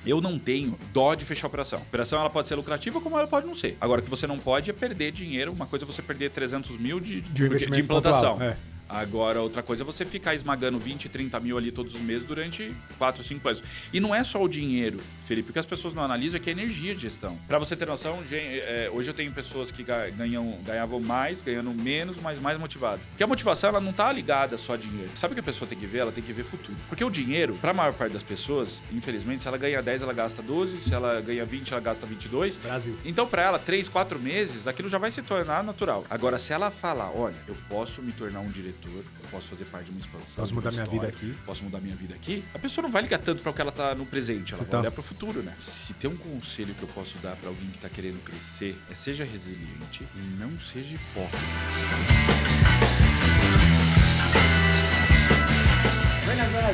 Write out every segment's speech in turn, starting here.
Eu não tenho dó de fechar a operação. A operação ela pode ser lucrativa como ela pode não ser. Agora, o que você não pode é perder dinheiro. Uma coisa é você perder 300 mil de implantação. Pontual, Agora, outra coisa é você ficar esmagando 20, 30 mil ali todos os meses durante 4, 5 anos. E não é só o dinheiro, Felipe. O que as pessoas não analisam é que é energia de gestão. Para você ter noção, hoje eu tenho pessoas que ganhavam mais, ganhando menos, mas mais motivadas. Porque a motivação ela não tá ligada só a dinheiro. Sabe o que a pessoa tem que ver? Ela tem que ver futuro. Porque o dinheiro, para a maior parte das pessoas, infelizmente, se ela ganha 10, ela gasta 12. Se ela ganha 20, ela gasta 22. Brasil. Então, para ela, 3, 4 meses, aquilo já vai se tornar natural. Agora, se ela falar, olha, eu posso me tornar um diretor, eu posso fazer parte de uma expansão, Posso mudar minha vida aqui. Posso mudar minha vida aqui. A pessoa não vai ligar tanto para o que ela tá no presente, ela Total. vai olhar para o futuro, né? Se tem um conselho que eu posso dar para alguém que tá querendo crescer, é seja resiliente e não seja hipócrita.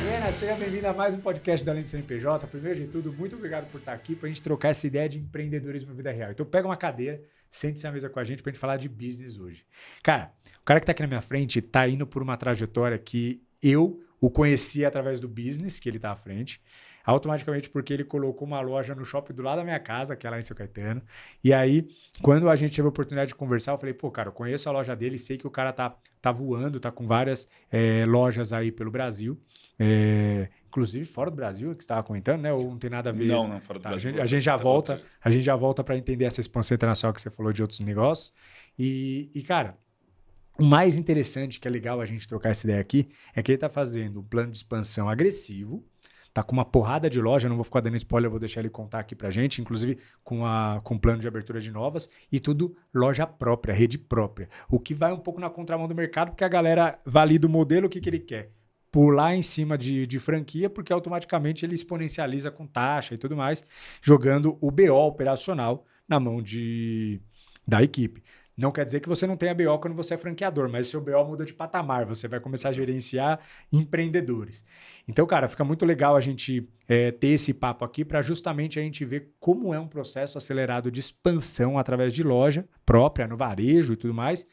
Buenas, seja bem-vindo a mais um podcast da Além do CNPJ. Primeiro de tudo, muito obrigado por estar aqui para a gente trocar essa ideia de empreendedorismo na vida real. Então pega uma cadeira, sente-se à mesa com a gente para a gente falar de business hoje. Cara, o cara que está aqui na minha frente está indo por uma trajetória que eu o conheci através do business que ele está à frente, automaticamente porque ele colocou uma loja no shopping do lado da minha casa, que é lá em São Caetano. E aí, quando a gente teve a oportunidade de conversar, eu falei, pô, cara, eu conheço a loja dele, sei que o cara tá voando, tá com várias lojas aí pelo Brasil. Inclusive fora do Brasil, que você estava comentando, né? Ou não tem nada a ver? Não, fora do Brasil. A gente já volta para entender essa expansão internacional que você falou de outros negócios. E cara, o mais interessante, que é legal a gente trocar essa ideia aqui, é que ele está fazendo um plano de expansão agressivo, tá com uma porrada de loja, não vou ficar dando spoiler, vou deixar ele contar aqui pra gente, inclusive com plano de abertura de novas, e tudo loja própria, rede própria. O que vai um pouco na contramão do mercado, porque a galera valida o modelo, o que ele quer? Pular em cima de franquia, porque automaticamente ele exponencializa com taxa e tudo mais, jogando o BO operacional na mão da equipe. Não quer dizer que você não tenha BO quando você é franqueador, mas seu BO muda de patamar, você vai começar a gerenciar empreendedores. Então, cara, fica muito legal a gente ter esse papo aqui para justamente a gente ver como é um processo acelerado de expansão através de loja própria, no varejo e tudo mais,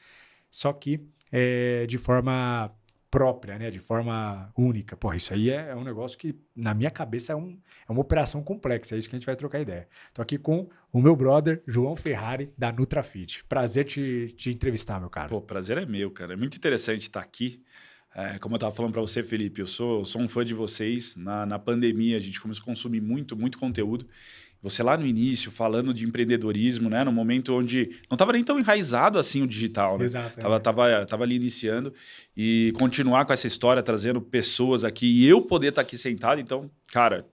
só que de forma própria, né? De forma única. Porra, isso aí é um negócio que, na minha cabeça, é uma operação complexa. É isso que a gente vai trocar ideia. Tô aqui com o meu brother, João Ferrari, da NutraFit. Prazer te entrevistar, meu cara. Pô, prazer é meu, cara. É muito interessante estar aqui. Como eu estava falando para você, Felipe, eu sou um fã de vocês. Na pandemia, a gente começou a consumir muito conteúdo. Você lá no início, falando de empreendedorismo, né? No momento onde não estava nem tão enraizado assim o digital, né? Exato. Tava ali iniciando. E continuar com essa história, trazendo pessoas aqui. E eu poder estar aqui sentado. Então, cara,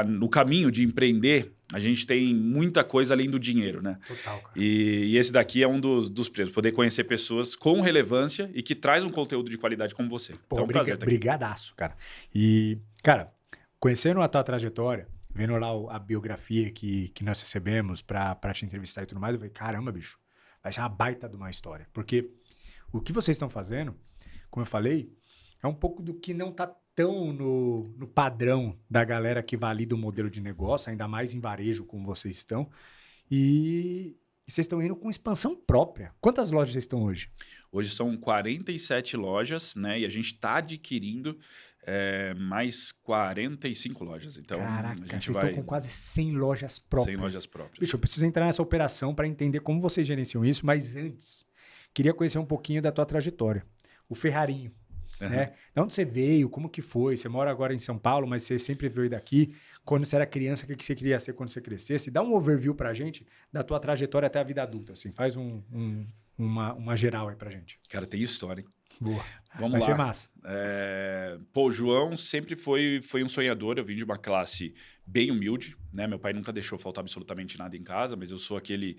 no caminho de empreender, a gente tem muita coisa além do dinheiro, né? Total, cara. E esse daqui é um dos prêmios. Poder conhecer pessoas com relevância e que traz um conteúdo de qualidade como você. Pô, então, é um prazer estar aqui. brigadaço, cara. E, cara, conhecendo a tua trajetória, vendo lá a biografia que nós recebemos pra te entrevistar e tudo mais, eu falei, caramba, bicho, vai ser uma baita de uma história. Porque o que vocês estão fazendo, como eu falei, é um pouco do que não tá tão no padrão da galera que valida o modelo de negócio, ainda mais em varejo como vocês estão. E vocês estão indo com expansão própria. Quantas lojas vocês estão hoje? Hoje são 47 lojas, né? E a gente está adquirindo mais 45 lojas. Então, caraca, a gente vocês estão com quase 100 lojas próprias. 100 lojas próprias. Bicho, eu preciso entrar nessa operação para entender como vocês gerenciam isso, mas antes, queria conhecer um pouquinho da tua trajetória. O Ferrarinho. Uhum. Né? De onde você veio? Como que foi? Você mora agora em São Paulo, mas você sempre veio daqui. Quando você era criança, o que você queria ser quando você crescesse? Dá um overview pra gente da tua trajetória até a vida adulta. Assim. Faz uma geral aí pra gente. Cara, tem história, hein? Boa. Vamos Vai lá. ser massa. O João sempre foi um sonhador. Eu vim de uma classe bem humilde, né? Meu pai nunca deixou faltar absolutamente nada em casa, mas eu sou aquele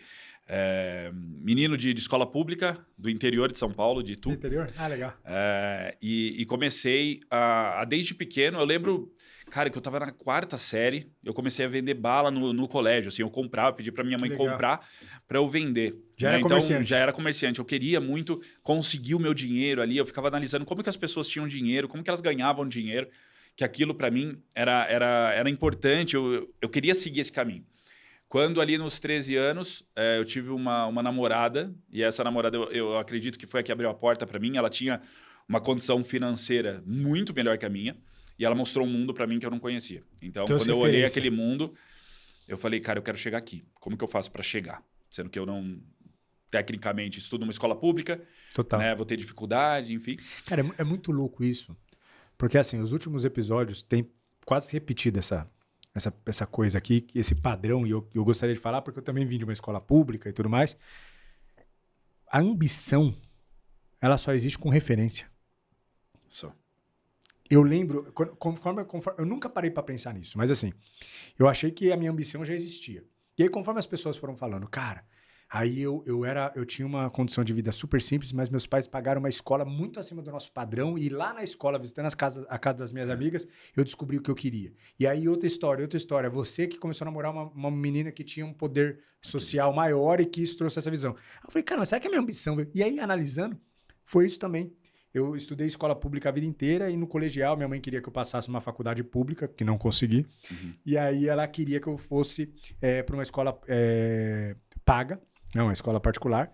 menino de escola pública do interior de São Paulo, de Itu. Do interior? Ah, legal. E comecei desde pequeno. Eu lembro, cara, que eu estava na 4ª série, eu comecei a vender bala no colégio. Assim, eu comprava, pedi para minha mãe comprar para eu vender. Já era comerciante. Então, já era comerciante. Eu queria muito conseguir o meu dinheiro ali. Eu ficava analisando como que as pessoas tinham dinheiro, como que elas ganhavam dinheiro, que aquilo para mim era importante. Eu queria seguir esse caminho. Quando ali nos 13 anos, eu tive uma namorada, e essa namorada eu acredito que foi a que abriu a porta para mim. Ela tinha uma condição financeira muito melhor que a minha. e ela mostrou um mundo para mim que eu não conhecia. Então, Então, quando eu olhei aquele mundo, eu falei, cara, eu quero chegar aqui. Como que eu faço para chegar? Sendo que eu não, tecnicamente, estudo numa escola pública, Total. né? Vou ter dificuldade, enfim. Cara, é muito louco isso. Porque, assim, os últimos episódios têm quase repetido essa coisa aqui, esse padrão, e eu gostaria de falar, porque eu também vim de uma escola pública e tudo mais. A ambição, ela só existe com referência. Só. Eu lembro, conforme eu nunca parei para pensar nisso, mas assim, eu achei que a minha ambição já existia. E aí, conforme as pessoas foram falando, cara, aí eu tinha uma condição de vida super simples, mas meus pais pagaram uma escola muito acima do nosso padrão, e lá na escola, visitando a casa das minhas amigas, eu descobri o que eu queria. E aí, outra história, você que começou a namorar uma menina que tinha um poder social maior e que isso trouxe essa visão. Eu falei, cara, mas será que é a minha ambição? E aí, analisando, foi isso também. Eu estudei escola pública a vida inteira e no colegial minha mãe queria que eu passasse uma faculdade pública, que não consegui. E aí ela queria que eu fosse para uma escola paga, não, uma escola particular.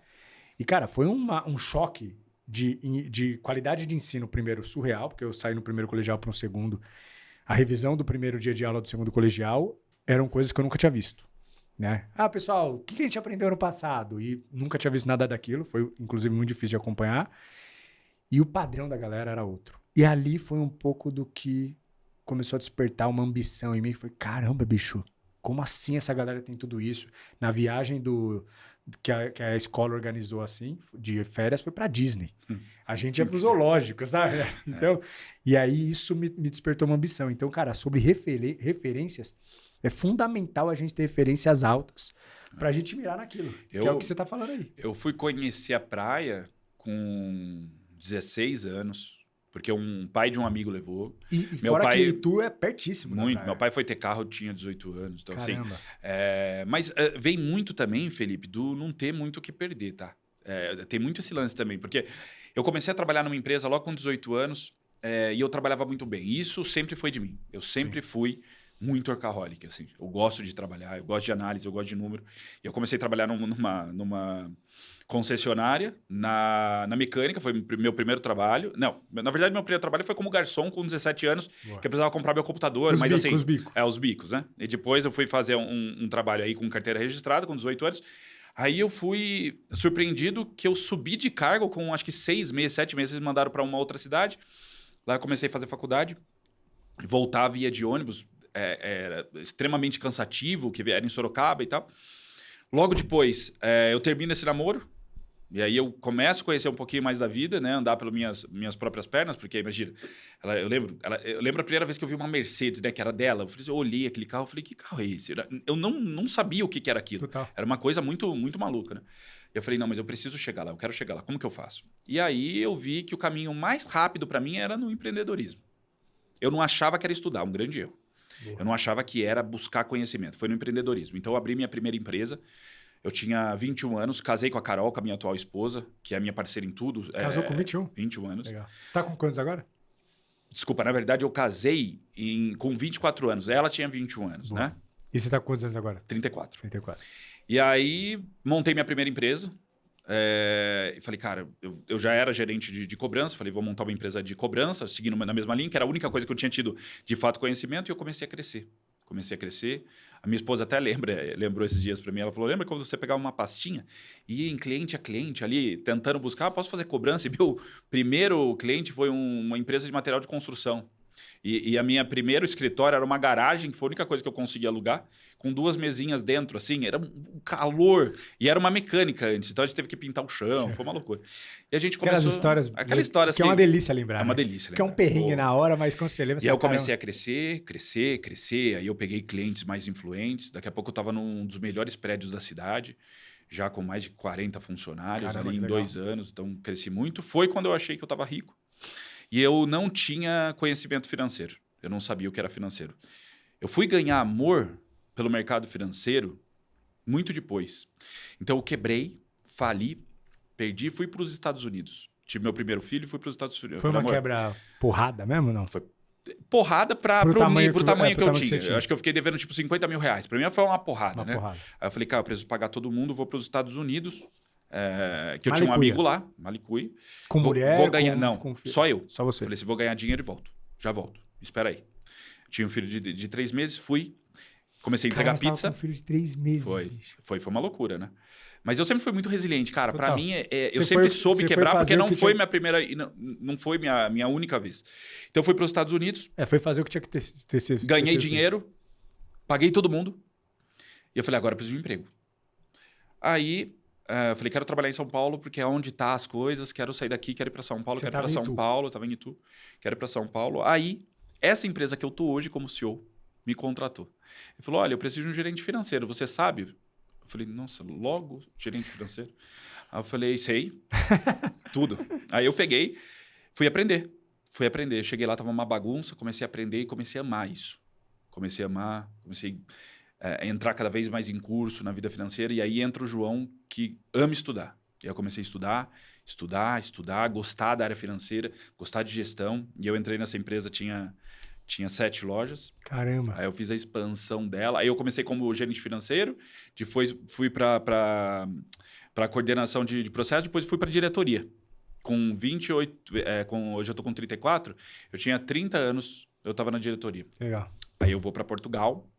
E, cara, foi um choque de qualidade de ensino, primeiro, surreal, porque eu saí no primeiro colegial para um segundo. A revisão do primeiro dia de aula do segundo colegial eram coisas que eu nunca tinha visto. Né? Ah, pessoal, o que a gente aprendeu no passado? E nunca tinha visto nada daquilo, foi inclusive muito difícil de acompanhar. E o padrão da galera era outro. E ali foi um pouco do que começou a despertar uma ambição em mim. Foi, caramba, bicho, como assim essa galera tem tudo isso? Na viagem que a escola organizou assim, de férias, foi pra Disney. A gente ia pro zoológico, sabe? Então, e aí isso me despertou uma ambição. Então, cara, sobre referências, é fundamental a gente ter referências altas pra gente mirar naquilo, que é o que você tá falando aí. Eu fui conhecer a praia com 16 anos, porque um pai de um amigo levou. E meu fora pai, que tu é pertíssimo. Muito. Meu pai foi ter carro, eu tinha 18 anos. Então, caramba. assim, mas vem muito também, Felipe, do não ter muito o que perder, tá? Tem muito esse lance também, porque eu comecei a trabalhar numa empresa logo com 18 anos e eu trabalhava muito bem. Isso sempre foi de mim. Eu sempre fui muito workaholic, assim. Eu gosto de trabalhar, eu gosto de análise, eu gosto de número. E eu comecei a trabalhar numa concessionária, na mecânica, foi meu primeiro trabalho. Não, na verdade, meu primeiro trabalho foi como garçom com 17 anos, que eu precisava comprar meu computador. Os bicos. Os bicos, né? E depois eu fui fazer um trabalho aí com carteira registrada, com 18 anos. Aí eu fui surpreendido que eu subi de cargo com acho que 6 meses, 7 meses, eles me mandaram para uma outra cidade. Lá eu comecei a fazer faculdade, voltava e ia de ônibus. Era extremamente cansativo, que era em Sorocaba e tal. Logo depois, eu termino esse namoro, e aí eu começo a conhecer um pouquinho mais da vida, né? Andar pelas minhas próprias pernas, porque imagina, eu lembro a primeira vez que eu vi uma Mercedes, né? Que era dela, eu olhei aquele carro, eu falei, que carro é esse? Eu não sabia o que era aquilo. Total. Era uma coisa muito, muito maluca, né? E eu falei, não, mas eu preciso chegar lá, eu quero chegar lá, como que eu faço? E aí eu vi que o caminho mais rápido para mim era no empreendedorismo. Eu não achava que era estudar, um grande erro. Boa. Eu não achava que era buscar conhecimento. Foi no empreendedorismo. Então, eu abri minha primeira empresa. Eu tinha 21 anos. Casei com a Carol, com a minha atual esposa, que é a minha parceira em tudo. Casou com 21? 21 anos. Legal. Tá com quantos agora? Desculpa, na verdade, eu casei com 24 anos. Ela tinha 21 anos, boa, né? E você tá com quantos anos agora? 34. 34. E aí, montei minha primeira empresa. E falei, cara, eu já era gerente de cobrança, falei, vou montar uma empresa de cobrança, seguindo na mesma linha, que era a única coisa que eu tinha tido de fato conhecimento, e eu comecei a crescer. A minha esposa até lembrou esses dias para mim, ela falou, lembra quando você pegava uma pastinha e ia em cliente a cliente ali, tentando buscar, posso fazer cobrança? E meu primeiro cliente foi uma empresa de material de construção. E a minha primeiro escritório era uma garagem, que foi a única coisa que eu conseguia alugar, com 2 mesinhas dentro, assim, era um calor. E era uma mecânica antes, então a gente teve que pintar o chão, foi uma loucura. E a gente começou... Aquela história que é uma delícia lembrar. É uma delícia lembrar. Que é um perrengue na hora, mas quando você lembra... E aí eu comecei a crescer, aí eu peguei clientes mais influentes, daqui a pouco eu estava num dos melhores prédios da cidade, já com mais de 40 funcionários, ali em 2 anos, então cresci muito. Foi quando eu achei que eu estava rico. E eu não tinha conhecimento financeiro. Eu não sabia o que era financeiro. Eu fui ganhar amor pelo mercado financeiro muito depois. Então, eu quebrei, fali, perdi e fui para os Estados Unidos. Tive meu primeiro filho e fui para os Estados Unidos. Foi uma quebra porrada mesmo, não? Foi porrada para o tamanho que eu tinha. Eu acho que eu fiquei devendo tipo 50 mil reais. Para mim foi uma porrada, né? Aí eu falei, cara, eu preciso pagar todo mundo, vou para os Estados Unidos. Que eu tinha um amigo lá, Malicuí. Com mulher? Vou ganhar, só eu. Só você. Falei, se vou ganhar dinheiro e volto. Já volto. espera aí. Tinha um filho de 3 meses, fui, comecei a entregar Caramba, pizza. Com um filho de 3 meses. Foi uma loucura, né? Mas eu sempre fui muito resiliente, cara. Total. Pra mim, eu Você sempre foi- soube você foi quebrar, fazer porque o não que foi tinha- minha primeira, não foi minha única vez. Então eu fui para os Estados Unidos, Foi fazer o que tinha que ter ganhei sido dinheiro, paguei todo mundo. E eu falei, agora eu preciso de um emprego. Aí, eu falei, quero trabalhar em São Paulo, porque é onde tá as coisas, quero sair daqui, quero ir para São Paulo, Você quero ir para tava em São Itu. Paulo, tava em Itu, quero ir para São Paulo. Aí, essa empresa que eu tô hoje como CEO me contratou. Ele falou, olha, eu preciso de um gerente financeiro, você sabe? Eu falei, nossa, logo gerente financeiro? Aí eu falei, sei, tudo. Aí eu peguei, fui aprender. Cheguei lá, tava uma bagunça, comecei a aprender e comecei a amar isso. Comecei a amar, comecei a entrar cada vez mais em curso na vida financeira. E aí entra o João, que ama estudar. E aí eu comecei a estudar, gostar da área financeira, gostar de gestão. E eu entrei nessa empresa, tinha 7 lojas. Caramba. Aí eu fiz a expansão dela. Aí eu comecei como gerente financeiro, depois fui para coordenação de processo, depois fui para diretoria. Com 28, hoje eu tô com 34, eu tinha 30 anos, eu estava na diretoria. Legal. Aí eu vou para Portugal,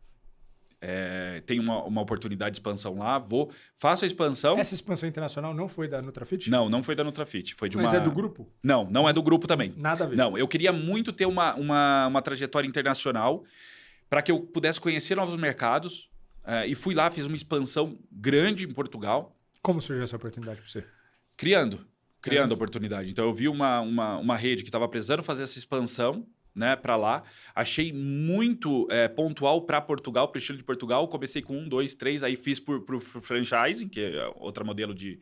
tem uma oportunidade de expansão lá, faço a expansão. Essa expansão internacional não foi da Nutrafit? Não foi da Nutrafit, foi de Mas uma... é do grupo? Não é do grupo também. Nada a ver. Não, eu queria muito ter uma trajetória internacional para que eu pudesse conhecer novos mercados. E fui lá, fiz uma expansão grande em Portugal. Como surgiu essa oportunidade para você? Criando a oportunidade. Então, eu vi uma rede que estava precisando fazer essa expansão, né, para lá. Achei muito pontual para Portugal, para o estilo de Portugal. Comecei com 1, 2, 3, aí fiz por franchising, que é outro modelo de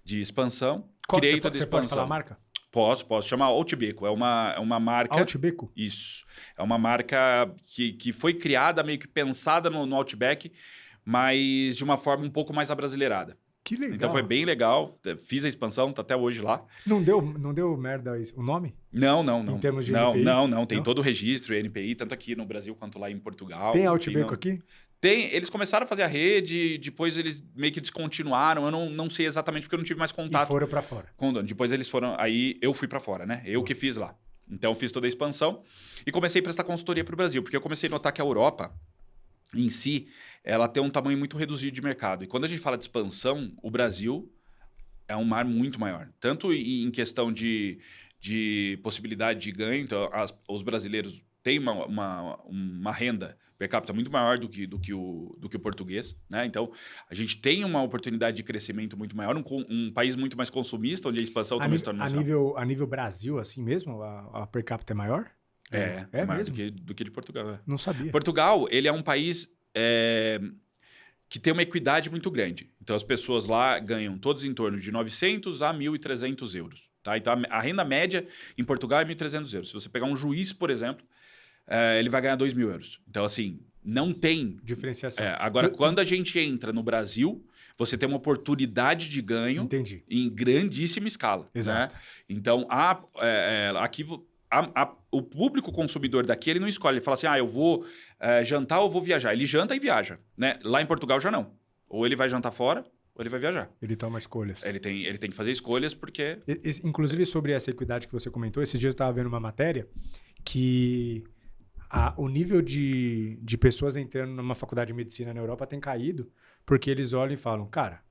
expansão. Criei toda a Você expansão. pode falar a marca? Posso. Chama Outbeco. É uma marca... Outbeco? Isso. É uma marca que foi criada, meio que pensada no Outback, mas de uma forma um pouco mais abrasileirada. Que legal. Então foi bem legal. Fiz a expansão, tá até hoje lá. Não deu merda o nome? Não. Em termos de não, NPI? não. Tem Não? todo o registro NPI, tanto aqui no Brasil quanto lá em Portugal. Tem Enfim, Outbeco não- aqui? Tem. Eles começaram a fazer a rede, depois eles meio que descontinuaram. Eu não sei exatamente porque eu não tive mais E contato foram para fora. com o dono. Depois eles foram... Aí eu fui para fora, né? Eu que fiz lá. Então eu fiz toda a expansão e comecei a prestar consultoria para o Brasil, porque eu comecei a notar que a Europa em si, ela tem um tamanho muito reduzido de mercado. E quando a gente fala de expansão, o Brasil é um mar muito maior. Tanto em questão de possibilidade de ganho, então os brasileiros têm uma renda per capita muito maior do que o português, né? Então, a gente tem uma oportunidade de crescimento muito maior, um país muito mais consumista, onde a expansão também se torna nacional. A nível Brasil, assim mesmo, a per capita é maior? É maior mesmo? do que de Portugal. É. Não sabia. Portugal, ele é um país que tem uma equidade muito grande. Então, as pessoas lá ganham todos em torno de 900 a 1.300 euros. Tá? Então, a renda média em Portugal é 1.300 euros. Se você pegar um juiz, por exemplo, ele vai ganhar 2.000 euros. Então, assim, não tem... Diferenciação. Agora, quando a gente entra no Brasil, você tem uma oportunidade de ganho Entendi. em grandíssima escala. Exato. Né? Então, aqui... o público consumidor daqui, ele não escolhe. Ele fala assim, eu vou jantar ou vou viajar. Ele janta e viaja. Né? Lá em Portugal já não. Ou ele vai jantar fora, ou ele vai viajar. Ele toma escolhas. Ele tem que fazer escolhas porque... Inclusive, sobre essa equidade que você comentou, esses dias eu estava vendo uma matéria que o nível de pessoas entrando numa faculdade de medicina na Europa tem caído, porque eles olham e falam, cara,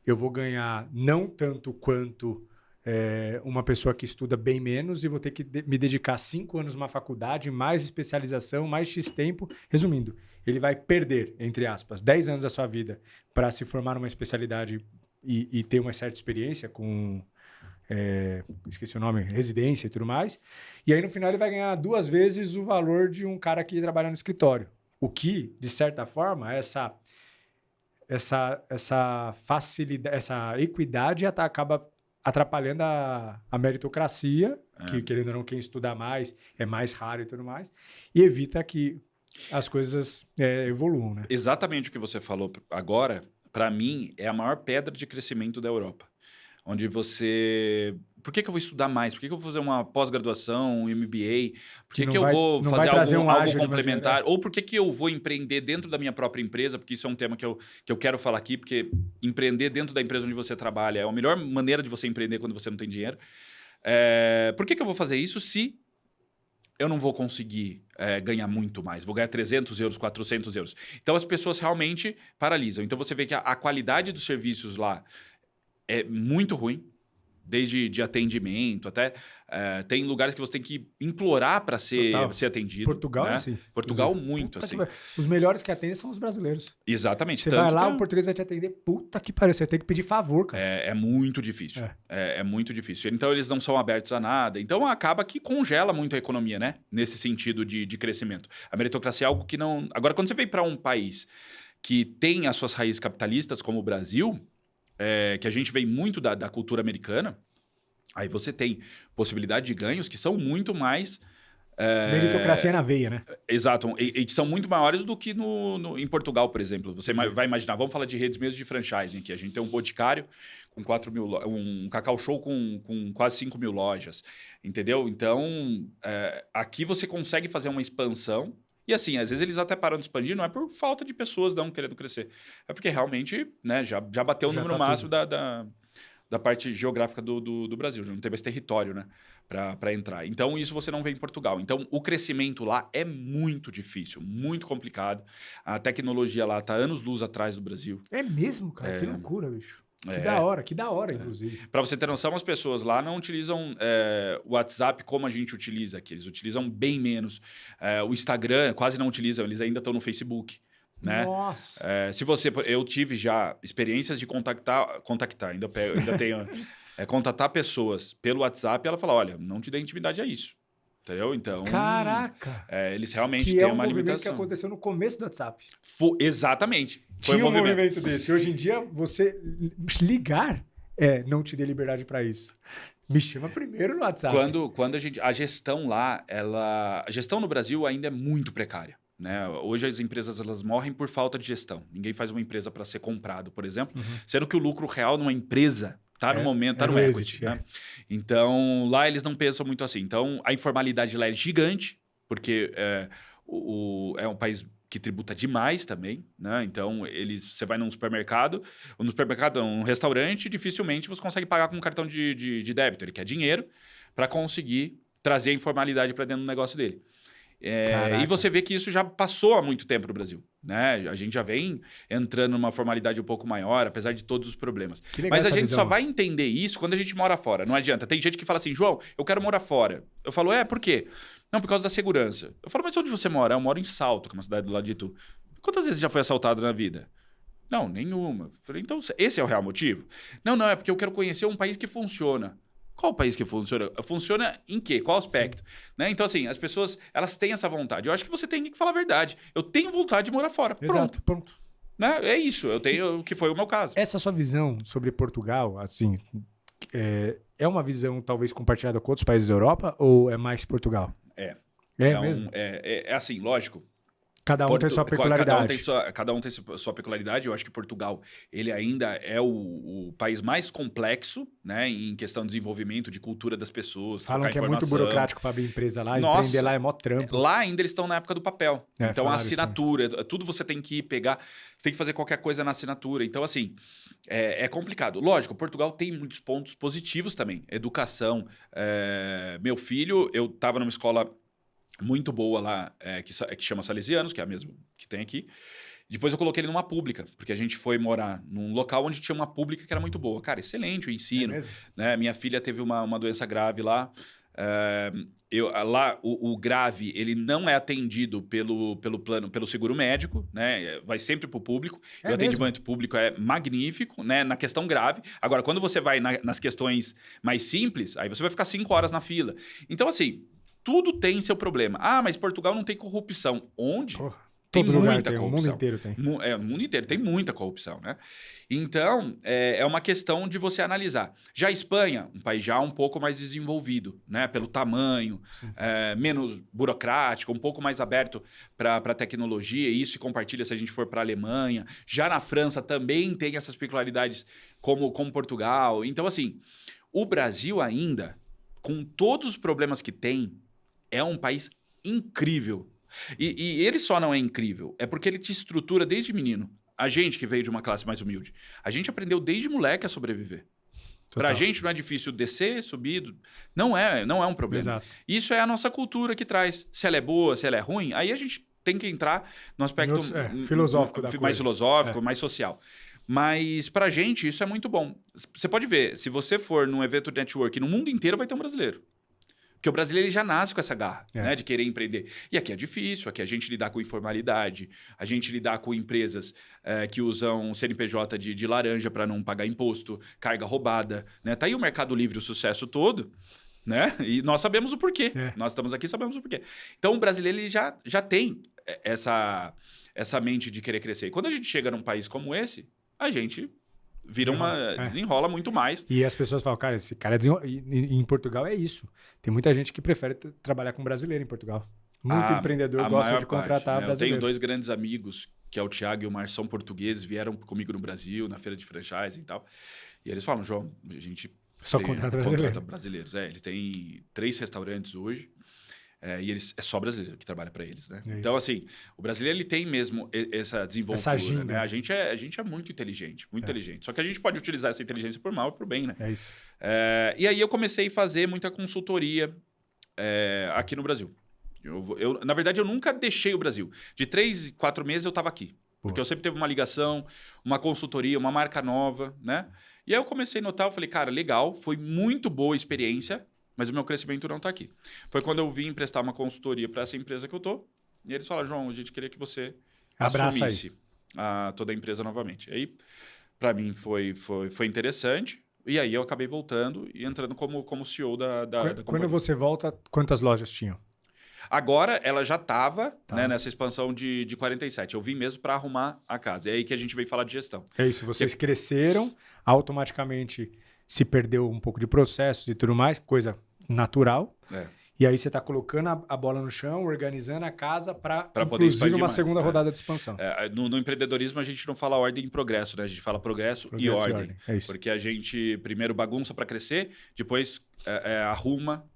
eu vou ganhar não tanto quanto... uma pessoa que estuda bem menos e vou ter que me dedicar 5 anos numa faculdade, mais especialização, mais X tempo. Resumindo, ele vai perder, entre aspas, 10 anos da sua vida para se formar numa especialidade e ter uma certa experiência com, esqueci o nome, residência e tudo mais. E aí, no final, ele vai ganhar 2 vezes o valor de um cara que trabalha no escritório. O que, de certa forma, essa facilidade, essa equidade acaba atrapalhando a meritocracia, que querendo ou não, quem estuda mais é mais raro e tudo mais, e evita que as coisas evoluam, né? Exatamente o que você falou agora, para mim, é a maior pedra de crescimento da Europa. Onde você... Por que eu vou estudar mais? Por que eu vou fazer uma pós-graduação, um MBA? Por que eu vou fazer algo complementar? Ou por que eu vou empreender dentro da minha própria empresa? Porque isso é um tema que eu quero falar aqui, porque empreender dentro da empresa onde você trabalha é a melhor maneira de você empreender quando você não tem dinheiro. Por que eu vou fazer isso se eu não vou conseguir ganhar muito mais. Vou ganhar 300 euros, 400 euros. Então, as pessoas realmente paralisam. Então, você vê que a qualidade dos serviços lá é muito ruim. Desde de atendimento até... tem lugares que você tem que implorar para ser atendido. Portugal, né? assim. Portugal, muito, assim. Os melhores que atendem são os brasileiros. Exatamente. Você vai lá, o português vai te atender. Puta que pariu, você tem que pedir favor, cara. É muito difícil. É muito difícil. Então, eles não são abertos a nada. Então, acaba que congela muito a economia, né? Nesse sentido de crescimento. A meritocracia é algo que não... Agora, quando você vem para um país que tem as suas raízes capitalistas, como o Brasil... que a gente vem muito da cultura americana, aí você tem possibilidade de ganhos que são muito mais... meritocracia na veia, né? Exato. E que são muito maiores do que em Portugal, por exemplo. Você vai imaginar, vamos falar de redes mesmo de franchising aqui. A gente tem um Boticário com 4 mil... Um Cacau Show com quase 5 mil lojas. Entendeu? Então, aqui você consegue fazer uma expansão. E assim, às vezes eles até param de expandir, não é por falta de pessoas não querendo crescer. É porque realmente já bateu o número máximo da parte geográfica do Brasil. Já não tem mais território, né, para entrar. Então, isso você não vê em Portugal. Então, o crescimento lá é muito difícil, muito complicado. A tecnologia lá está anos-luz atrás do Brasil. É mesmo, cara? Que loucura, bicho. Que da hora, inclusive. Para você ter noção, as pessoas lá não utilizam o WhatsApp como a gente utiliza aqui. Eles utilizam bem menos. O Instagram quase não utilizam, eles ainda estão no Facebook. Né? Nossa! Eu tive já experiências de contatar, ainda tenho... contatar pessoas pelo WhatsApp e ela fala, olha, não te dê intimidade a isso. Entendeu? Então... Caraca! Eles realmente têm uma limitação. Que é um movimento que aconteceu no começo do WhatsApp. Exatamente. Tinha um movimento desse. Hoje em dia, você ligar não te dê liberdade para isso. Me chama primeiro no WhatsApp. Quando a gestão lá, a gestão no Brasil ainda é muito precária. Né? Hoje as empresas elas morrem por falta de gestão. Ninguém faz uma empresa para ser comprado, por exemplo. Sendo que o lucro real numa empresa está no momento, está no equity. Né? Então, lá eles não pensam muito assim. Então, a informalidade lá é gigante, porque é um país que tributa demais também, né? Então, você vai num supermercado, num restaurante, dificilmente você consegue pagar com um cartão de débito. Ele quer dinheiro para conseguir trazer a informalidade para dentro do negócio dele. E você vê que isso já passou há muito tempo no Brasil. Né? A gente já vem entrando numa formalidade um pouco maior, apesar de todos os problemas. Mas a gente só vai entender isso quando a gente mora fora. Não adianta. Tem gente que fala assim, João, eu quero morar fora. Eu falo, por quê? Não, por causa da segurança. Eu falo, mas onde você mora? Eu moro em Salto, que é uma cidade do lado de Itu. Quantas vezes já foi assaltado na vida? Não, nenhuma. Eu falei, então esse é o real motivo? Não, é porque eu quero conhecer um país que funciona. Qual o país que funciona? Funciona em quê? Qual aspecto? Né? Então, assim, as pessoas, elas têm essa vontade. Eu acho que você tem que falar a verdade. Eu tenho vontade de morar fora. Exato, pronto. Né? É isso. Eu tenho, que foi o meu caso. Essa sua visão sobre Portugal, assim, é uma visão talvez compartilhada com outros países da Europa ou é mais Portugal? É mesmo? É assim, lógico. Cada um tem sua peculiaridade. Cada um tem sua peculiaridade. Eu acho que Portugal ele ainda é o país mais complexo, né, em questão de desenvolvimento, de cultura das pessoas. Falam que é muito burocrático para abrir empresa lá. Empreender lá é mó trampo. Lá ainda eles estão na época do papel. Então a assinatura, tudo você tem que pegar, você tem que fazer qualquer coisa na assinatura. Então, assim, é complicado. Lógico, Portugal tem muitos pontos positivos também. Educação. Meu filho, eu estava numa escola muito boa lá, que chama Salesianos, que é a mesma que tem aqui. Depois eu coloquei ele numa pública, porque a gente foi morar num local onde tinha uma pública que era muito boa. Cara, excelente o ensino. Né? Minha filha teve uma doença grave lá. Lá, o grave, ele não é atendido pelo seguro médico, né? Vai sempre para o público. O atendimento público é magnífico, né? Na questão grave. Agora, quando você vai nas questões mais simples, aí você vai ficar 5 horas na fila. Então, assim... Tudo tem seu problema. Mas Portugal não tem corrupção. Onde? Tem muita corrupção. O mundo inteiro tem. O mundo inteiro tem muita corrupção, né? Então, é uma questão de você analisar. Já a Espanha, um país já um pouco mais desenvolvido, né? Pelo tamanho, menos burocrático, um pouco mais aberto para a tecnologia. E isso se compartilha se a gente for para a Alemanha. Já na França também tem essas peculiaridades como Portugal. Então, assim, o Brasil ainda, com todos os problemas que tem, é um país incrível. E ele só não é incrível, é porque ele te estrutura desde menino. A gente que veio de uma classe mais humilde, a gente aprendeu desde moleque a sobreviver. Pra gente não é difícil descer, subir. Não é um problema. Exato. Isso é a nossa cultura que traz. Se ela é boa, se ela é ruim, aí a gente tem que entrar no aspecto filosófico da mais coisa. filosófico, mais social. Mas pra gente isso é muito bom. Você pode ver, se você for num evento de network, no mundo inteiro vai ter um brasileiro. Porque o brasileiro ele já nasce com essa garra, né, de querer empreender. E aqui é difícil, aqui a gente lidar com informalidade, a gente lidar com empresas que usam CNPJ de laranja para não pagar imposto, carga roubada. Né? Tá aí o Mercado Livre, o sucesso todo, né? E nós sabemos o porquê. Nós estamos aqui e sabemos o porquê. Então o brasileiro ele já tem essa mente de querer crescer. E quando a gente chega num país como esse, a gente desenrola muito mais. E as pessoas falam, cara, esse cara e em Portugal é isso. Tem muita gente que prefere trabalhar com brasileiro em Portugal. Muito empreendedor gosta de contratar brasileiro. Eu tenho 2 grandes amigos, que é o Thiago e o Mar, são portugueses, vieram comigo no Brasil, na feira de franchise e tal. E eles falam, João, a gente só contrata brasileiros. Ele tem 3 restaurantes hoje. E é só brasileiro que trabalha para eles, né? Então, assim, o brasileiro ele tem mesmo essa desenvoltura, né? A gente é muito inteligente, inteligente. Só que a gente pode utilizar essa inteligência por mal e por bem, né? É isso. E aí eu comecei a fazer muita consultoria aqui no Brasil. Na verdade, eu nunca deixei o Brasil. De 3, 4 meses eu estava aqui. Porque eu sempre teve uma ligação, uma consultoria, uma marca nova, né? E aí eu comecei a notar, eu falei, cara, legal, foi muito boa a experiência, mas o meu crescimento não está aqui. Foi quando eu vim prestar uma consultoria para essa empresa que eu tô. E eles falaram, João, a gente queria que você assumisse toda a empresa novamente. Aí, para mim, foi interessante. E aí eu acabei voltando e entrando como CEO da companhia. Quando você volta, quantas lojas tinham? Agora, ela já estava nessa expansão de 47. Eu vim mesmo para arrumar a casa. É aí que a gente veio falar de gestão. É isso, vocês cresceram, automaticamente se perdeu um pouco de processos e tudo mais, coisa natural. E aí você está colocando a bola no chão, organizando a casa para poder expandir uma segunda rodada de expansão. No empreendedorismo, a gente não fala ordem e progresso, né? A gente fala progresso e ordem. É isso. Porque a gente primeiro bagunça para crescer, depois arruma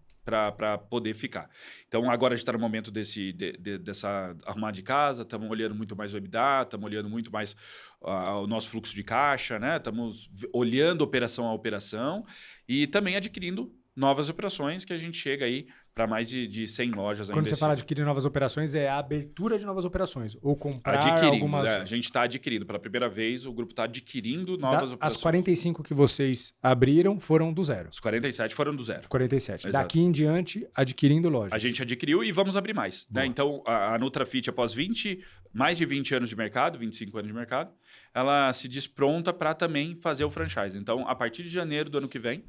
para poder ficar. Então, agora a gente está no momento dessa arrumada de casa, estamos olhando muito mais o EBITDA, estamos olhando muito mais o nosso fluxo de caixa, né? Estamos olhando operação a operação e também adquirindo novas operações que a gente chega aí para mais de 100 lojas. Quando você fala adquirir novas operações, é a abertura de novas operações ou comprar algumas... A gente está adquirindo. Pela primeira vez, o grupo está adquirindo novas operações. As 45 que vocês abriram foram do zero. Os 47 foram do zero. 47. Exato. Daqui em diante, adquirindo lojas. A gente adquiriu e vamos abrir mais. Né? Então, a Nutrafit, após mais de 20 anos de mercado, 25 anos de mercado, ela se diz pronta para também fazer o franchise. Então, a partir de janeiro do ano que vem,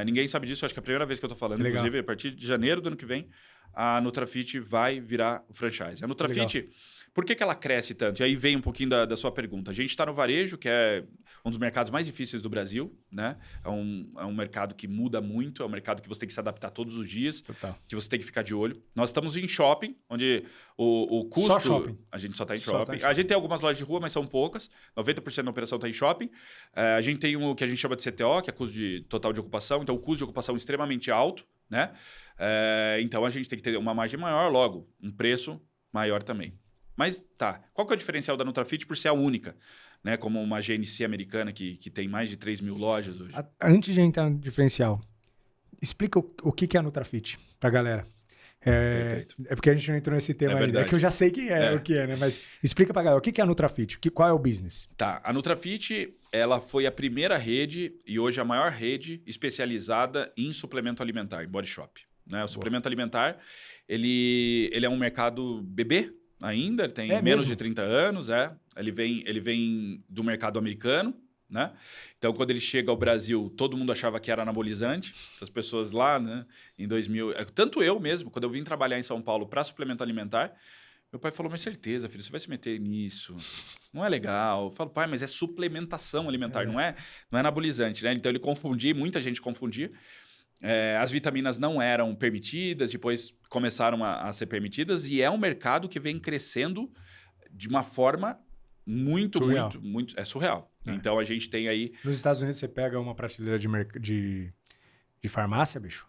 ninguém sabe disso, acho que é a primeira vez que eu estou falando. Inclusive, a partir de janeiro do ano que vem, a Nutrafit vai virar o franchise. A Nutrafit, por que ela cresce tanto? E aí vem um pouquinho da sua pergunta. A gente está no varejo, que é um dos mercados mais difíceis do Brasil, né? É um mercado que muda muito, é um mercado que você tem que se adaptar todos os dias, que você tem que ficar de olho. Nós estamos em shopping, onde o custo... Só shopping. A gente só está em shopping. A gente tem algumas lojas de rua, mas são poucas. 90% da operação está em shopping. A gente tem o que a gente chama de CTO, que é custo total de ocupação. Então, o custo de ocupação é extremamente alto, né? Então, a gente tem que ter uma margem maior, logo, um preço maior também. Mas qual que é o diferencial da Nutrafit por ser a única? Né? Como uma GNC americana que tem mais de 3 mil lojas hoje. Antes de entrar no diferencial, explica o que é a Nutrafit para a galera. Perfeito. É porque a gente não entrou nesse tema ainda. É que eu já sei o que é, né? Mas explica para a galera, o que é a Nutrafit? Qual é o business? A Nutrafit, ela foi a primeira rede e hoje a maior rede especializada em suplemento alimentar, em body shop. Né? O suplemento alimentar, ele é um mercado bebê ainda, ele tem menos de 30 anos. Ele vem do mercado americano. Né? Então, quando ele chega ao Brasil, todo mundo achava que era anabolizante. As pessoas lá, né, em 2000... Tanto eu mesmo, quando eu vim trabalhar em São Paulo para suplemento alimentar, meu pai falou, mas certeza, filho, você vai se meter nisso. Não é legal. Eu falo, pai, mas é suplementação alimentar, não é anabolizante. Né? Então, ele confundia, muita gente confundia. As vitaminas não eram permitidas, depois começaram a ser permitidas. E é um mercado que vem crescendo de uma forma muito surreal. Então, a gente tem aí... Nos Estados Unidos, você pega uma prateleira de farmácia, bicho,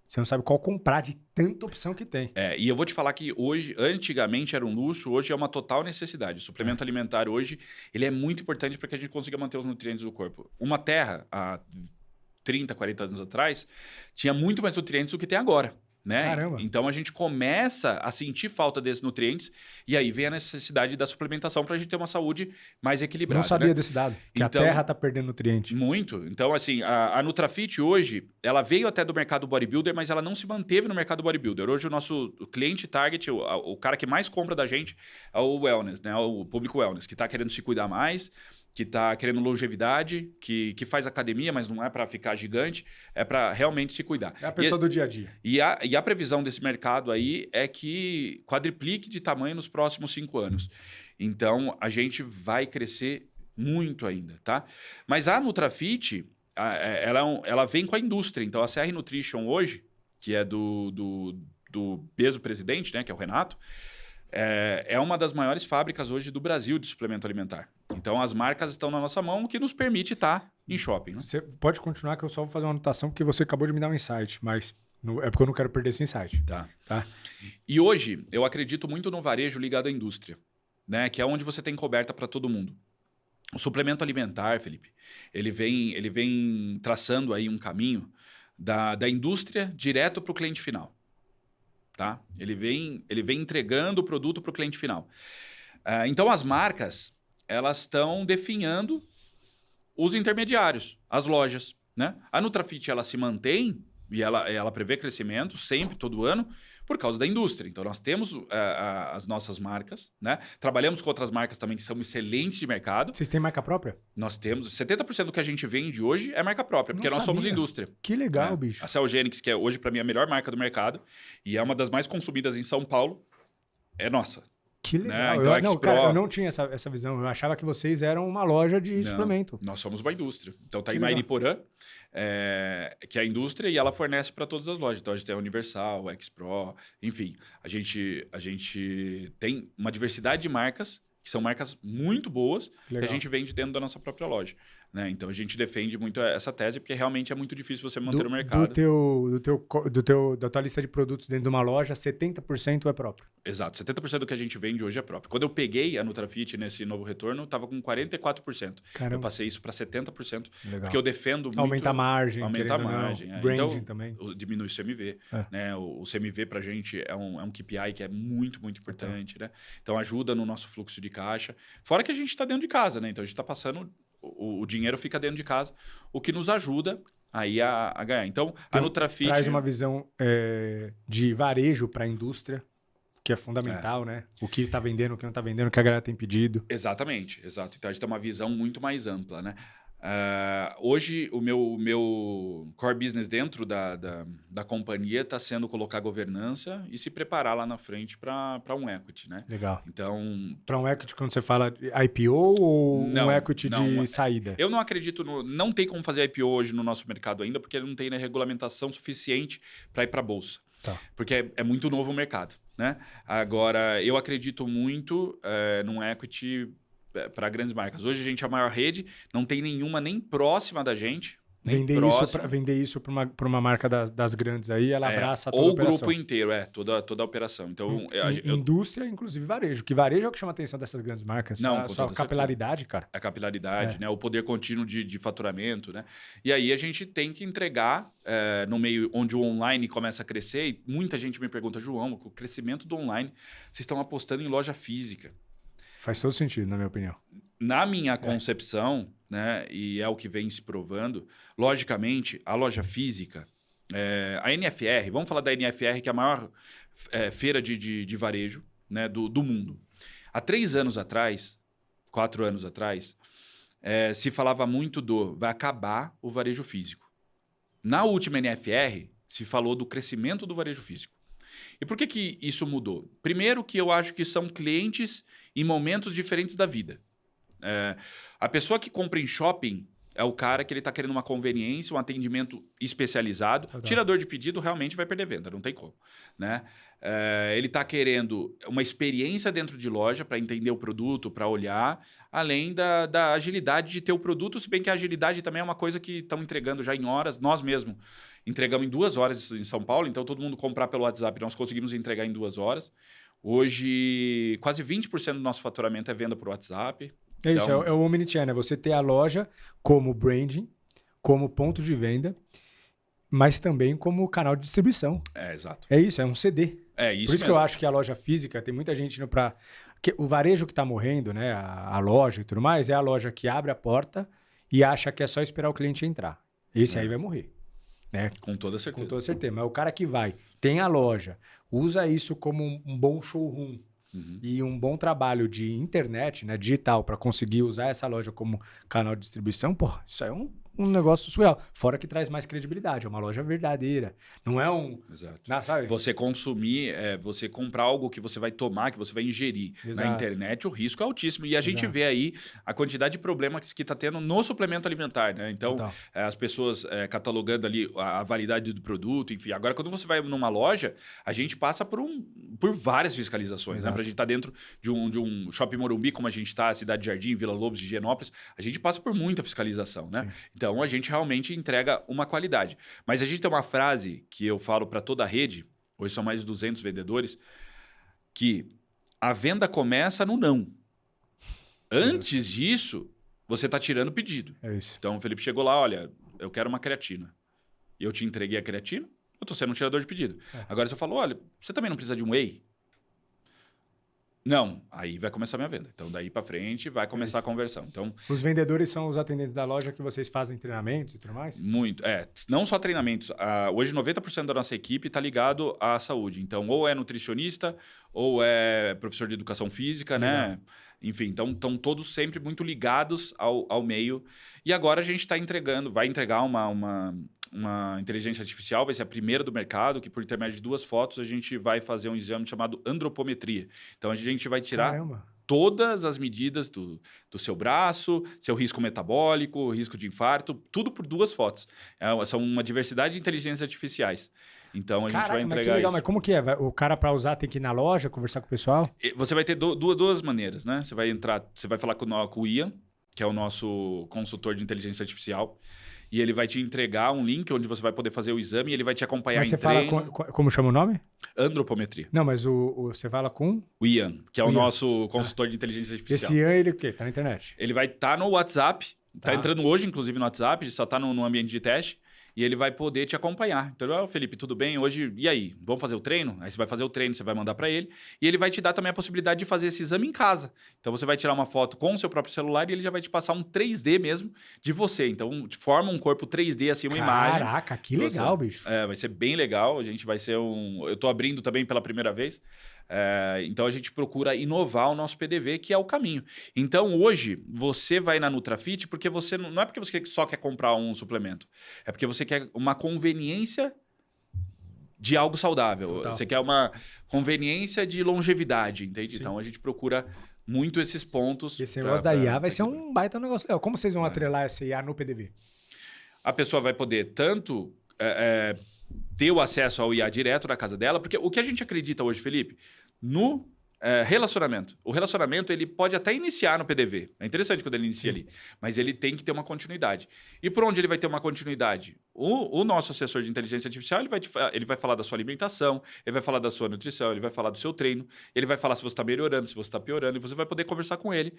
você não sabe qual comprar de tanta opção que tem. E eu vou te falar que hoje, antigamente era um luxo, hoje é uma total necessidade. O suplemento alimentar hoje, ele é muito importante para que a gente consiga manter os nutrientes do corpo. Uma terra, há 30, 40 anos atrás, tinha muito mais nutrientes do que tem agora. Né? Caramba. Então a gente começa a sentir falta desses nutrientes e aí vem a necessidade da suplementação para a gente ter uma saúde mais equilibrada. Não sabia né? desse dado, que Então, a terra está perdendo nutriente. Muito. Então, assim, a Nutrafit hoje, ela veio até do mercado bodybuilder, mas ela não se manteve no mercado bodybuilder. Hoje o nosso cliente target, o cara que mais compra da gente é o wellness, né? O público wellness, que está querendo se cuidar mais, que está querendo longevidade, que faz academia, mas não é para ficar gigante, é para realmente se cuidar. É a pessoa do dia a dia. E a previsão desse mercado aí é que quadriplique de tamanho nos próximos 5 anos. Então, a gente vai crescer muito ainda, tá? Mas a Nutrafit, ela vem com a indústria. Então, a CR Nutrition hoje, que é do ex-presidente, né, que é o Renato, é uma das maiores fábricas hoje do Brasil de suplemento alimentar. Então, as marcas estão na nossa mão, o que nos permite estar em shopping. Né? Você pode continuar, que eu só vou fazer uma anotação, porque você acabou de me dar um insight, mas é porque eu não quero perder esse insight. Tá. E hoje, eu acredito muito no varejo ligado à indústria, né? Que é onde você tem coberta para todo mundo. O suplemento alimentar, Felipe, ele vem traçando aí um caminho da indústria direto para o cliente final. Tá? Ele vem entregando o produto para o cliente final. Então, as marcas, elas estão definhando os intermediários, as lojas. Né? A Nutrafit, ela se mantém e ela prevê crescimento sempre, todo ano, por causa da indústria. Então, nós temos as nossas marcas, né? Trabalhamos com outras marcas também que são excelentes de mercado. Vocês têm marca própria? Nós temos 70% do que a gente vende hoje é marca própria, porque nós somos indústria. Que legal, né? bicho. A Celgenics, que é hoje, para mim, a melhor marca do mercado e é uma das mais consumidas em São Paulo, é nossa. Que legal. Né? Então, eu não tinha essa visão. Eu achava que vocês eram uma loja de suplemento. Nós somos uma indústria. Então, tá em Mairiporã, que é a indústria, e ela fornece para todas as lojas. Então, a gente tem a Universal, a X-Pro, enfim. A gente tem uma diversidade de marcas, que são marcas muito boas, que a gente vende dentro da nossa própria loja. Né? Então, a gente defende muito essa tese, porque realmente é muito difícil você manter o mercado. Da tua lista de produtos dentro de uma loja, 70% é próprio. Exato, 70% do que a gente vende hoje é próprio. Quando eu peguei a Nutrafit nesse novo retorno, eu estava com 44%. Caramba. Eu passei isso para 70%, Legal. porque eu defendo muito... Aumenta a margem. Aumenta a margem. Branding então, também. Diminui o CMV. Né? O CMV para a gente é um KPI que é muito, muito importante. Né? Então, ajuda no nosso fluxo de caixa. Fora que a gente está dentro de casa, né? Então, a gente está passando... O dinheiro fica dentro de casa, o que nos ajuda aí a ganhar. Então, a Nutrafit... Traz uma visão de varejo para a indústria, que é fundamental, né? O que está vendendo, o que não está vendendo, o que a galera tem pedido. Exatamente, exato. Então, a gente tem uma visão muito mais ampla, né? Hoje, o meu core business dentro da companhia está sendo colocar governança e se preparar lá na frente para um equity, né? Legal. Então... Para um equity, quando você fala IPO ou um equity de saída? Eu não acredito não tem como fazer IPO hoje no nosso mercado ainda, porque ele não tem regulamentação suficiente para ir para a bolsa. Tá. Porque é muito novo o mercado, né? Agora, eu acredito muito num equity para grandes marcas. Hoje a gente é a maior rede, não tem nenhuma nem próxima da gente. Vender isso para uma marca das grandes aí, ela abraça toda a operação. Ou o grupo inteiro, toda a operação. Então, indústria, inclusive varejo. Que varejo é o que chama a atenção dessas grandes marcas. Não, só a capilaridade, cara. A capilaridade, né? O poder contínuo de faturamento, né? E aí a gente tem que entregar no meio onde o online começa a crescer. E muita gente me pergunta, João, com o crescimento do online, vocês estão apostando em loja física. Faz todo sentido, na minha opinião. Na minha concepção, né, e é o que vem se provando, logicamente, a loja física, a NFR, vamos falar da NFR, que é a maior feira de varejo, né, do mundo. Há 3 anos atrás, 4 anos atrás, se falava muito vai acabar o varejo físico. Na última NFR, se falou do crescimento do varejo físico. E por que isso mudou? Primeiro que eu acho que são clientes em momentos diferentes da vida. A pessoa que compra em shopping é o cara que ele está querendo uma conveniência, um atendimento especializado. Total. Tirador de pedido realmente vai perder venda, não tem como. Né? Ele está querendo uma experiência dentro de loja para entender o produto, para olhar, além da agilidade de ter o produto, se bem que a agilidade também é uma coisa que estão entregando já em horas. Nós mesmos entregamos em 2 horas em São Paulo, então todo mundo comprar pelo WhatsApp, nós conseguimos entregar em 2 horas. Hoje, quase 20% do nosso faturamento é venda por WhatsApp. É isso, é o omnichannel, né? Você ter a loja como branding, como ponto de venda, mas também como canal de distribuição. Exato. É isso, é um CD. É isso Por isso mesmo. que eu acho que a loja física, tem muita gente indo para... O varejo que está morrendo, né? A loja e tudo mais, é a loja que abre a porta e acha que é só esperar o cliente entrar. Esse aí vai morrer. Né? Com toda certeza. Com toda certeza. Mas o cara que vai, tem a loja, usa isso como um bom showroom e um bom trabalho de internet, né, digital, para conseguir usar essa loja como canal de distribuição, pô, isso é um negócio surreal. Fora que traz mais credibilidade, é uma loja verdadeira. Não é um... Exato. Não, sabe? Você consumir, você comprar algo que você vai tomar, que você vai ingerir. Exato. Na internet, o risco é altíssimo. E a gente vê aí a quantidade de problemas que está tendo no suplemento alimentar, né? Então, as pessoas catalogando ali a validade do produto, enfim. Agora, quando você vai numa loja, a gente passa por várias fiscalizações, né? Para a gente estar dentro de um Shopping Morumbi, como a gente está, Cidade Jardim, Vila Lobos, Higienópolis, a gente passa por muita fiscalização, né? Sim. Então, a gente realmente entrega uma qualidade. Mas a gente tem uma frase que eu falo para toda a rede, hoje são mais de 200 vendedores, que a venda começa no não. Antes disso, você está tirando o pedido. É isso. Então, o Felipe chegou lá, olha, eu quero uma creatina. E eu te entreguei a creatina, eu estou sendo um tirador de pedido. Agora, se eu falo, olha, você também não precisa de um whey? Não, aí vai começar a minha venda. Então, daí para frente, vai começar a conversão. Então, os vendedores são os atendentes da loja que vocês fazem treinamentos e tudo mais? Muito. Não só treinamentos. Hoje, 90% da nossa equipe está ligado à saúde. Então, ou é nutricionista, ou é professor de educação física, né? Enfim, então estão todos sempre muito ligados ao meio. E agora a gente está vai entregar uma inteligência artificial, vai ser a primeira do mercado, que por intermédio de 2 fotos a gente vai fazer um exame chamado andropometria. Então a gente vai tirar todas as medidas do seu braço, seu risco metabólico, risco de infarto, tudo por 2 fotos. São uma diversidade de inteligências artificiais. Então a gente vai entregar que legal, isso. Mas como que é? O cara para usar tem que ir na loja, conversar com o pessoal? Você vai ter duas maneiras, né? Você vai falar com o Ian, que é o nosso consultor de inteligência artificial. E ele vai te entregar um link onde você vai poder fazer o exame e ele vai te acompanhar em treino. Mas você fala como chama o nome? Andropometria. Não, mas você fala com? O Ian, que é o nosso consultor de inteligência artificial. Esse Ian, ele o quê? Tá na internet? Ele vai estar no WhatsApp. Tá entrando hoje, inclusive, no WhatsApp. Só tá no ambiente de teste. E ele vai poder te acompanhar. Então, Felipe, tudo bem? Hoje, e aí? Vamos fazer o treino? Aí você vai fazer o treino, você vai mandar para ele. E ele vai te dar também a possibilidade de fazer esse exame em casa. Então, você vai tirar uma foto com o seu próprio celular e ele já vai te passar um 3D mesmo de você. Então, forma um corpo 3D, assim, uma imagem. Caraca, que legal, bicho. Vai ser bem legal. A gente vai ser Eu tô abrindo também pela primeira vez. Então, a gente procura inovar o nosso PDV, que é o caminho. Então, hoje, você vai na Nutrafit porque você não é porque você só quer comprar um suplemento. É porque você quer uma conveniência de algo saudável. Total. Você quer uma conveniência de longevidade, entende? Sim. Então, a gente procura muito esses pontos. Esse negócio da IA vai ser um baita negócio. Como vocês vão atrelar essa IA no PDV? A pessoa vai poder tanto... ter o acesso ao IA direto na casa dela, porque o que a gente acredita hoje, Felipe, no relacionamento. O relacionamento ele pode até iniciar no PDV. É interessante quando ele inicia ali, mas ele tem que ter uma continuidade. E por onde ele vai ter uma continuidade? O nosso assessor de inteligência artificial ele vai falar da sua alimentação, ele vai falar da sua nutrição, ele vai falar do seu treino, ele vai falar se você está melhorando, se você está piorando, e você vai poder conversar com ele.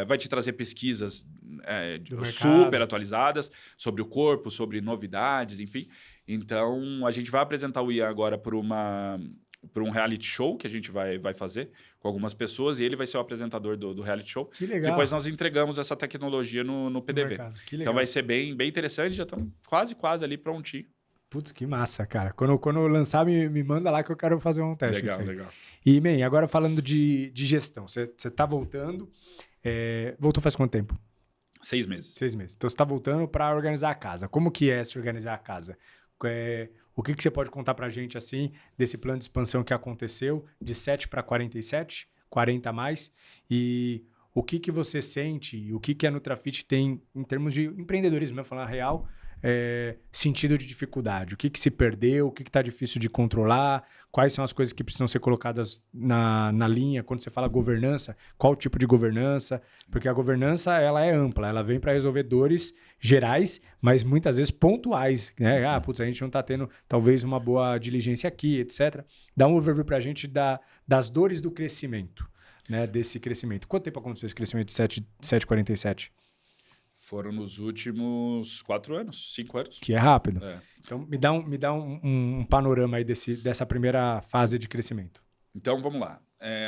Vai te trazer pesquisas super atualizadas sobre o corpo, sobre novidades, enfim. Então, a gente vai apresentar o IA agora por um reality show que a gente vai fazer com algumas pessoas e ele vai ser o apresentador do reality show. Que legal. Depois nós entregamos essa tecnologia no PDV. Então vai ser bem interessante, já estamos quase ali prontinho. Putz, que massa, cara. Quando eu lançar, me manda lá que eu quero fazer um teste. Legal. E, man, agora falando de gestão, você tá voltando, voltou faz quanto tempo? 6 meses. 6 meses. Então você tá voltando para organizar a casa. Como que é se organizar a casa? O que você pode contar pra gente, assim, desse plano de expansão que aconteceu, de 7 para 47, 40 a mais, e o que você sente, e o que a Nutrafit tem em termos de empreendedorismo, falando a real, sentido de dificuldade, o que se perdeu, o que está difícil de controlar, quais são as coisas que precisam ser colocadas na linha, quando você fala governança, qual tipo de governança, porque a governança ela é ampla, ela vem para resolver dores gerais, mas muitas vezes pontuais, né? A gente não está tendo talvez uma boa diligência aqui, etc. Dá um overview para a gente das dores do crescimento, né? Desse crescimento. Quanto tempo aconteceu esse crescimento de 7,47? Foram nos últimos 4 anos, 5 anos. Que é rápido. É. Então, me dá um panorama aí dessa primeira fase de crescimento. Então, vamos lá.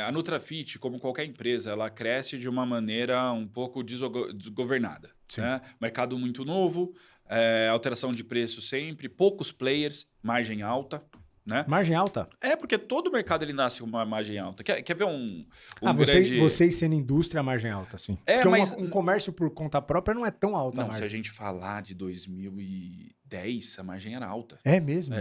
A Nutrafit, como qualquer empresa, ela cresce de uma maneira um pouco desgovernada. Né? Mercado muito novo, alteração de preço sempre, poucos players, margem alta. Né? Margem alta? Porque todo mercado ele nasce com uma margem alta. Quer ver um grande... Vocês sendo indústria, margem alta, sim. Porque mas... um comércio por conta própria não é tão alta. Não, se a gente falar de 2010, a margem era alta. É mesmo?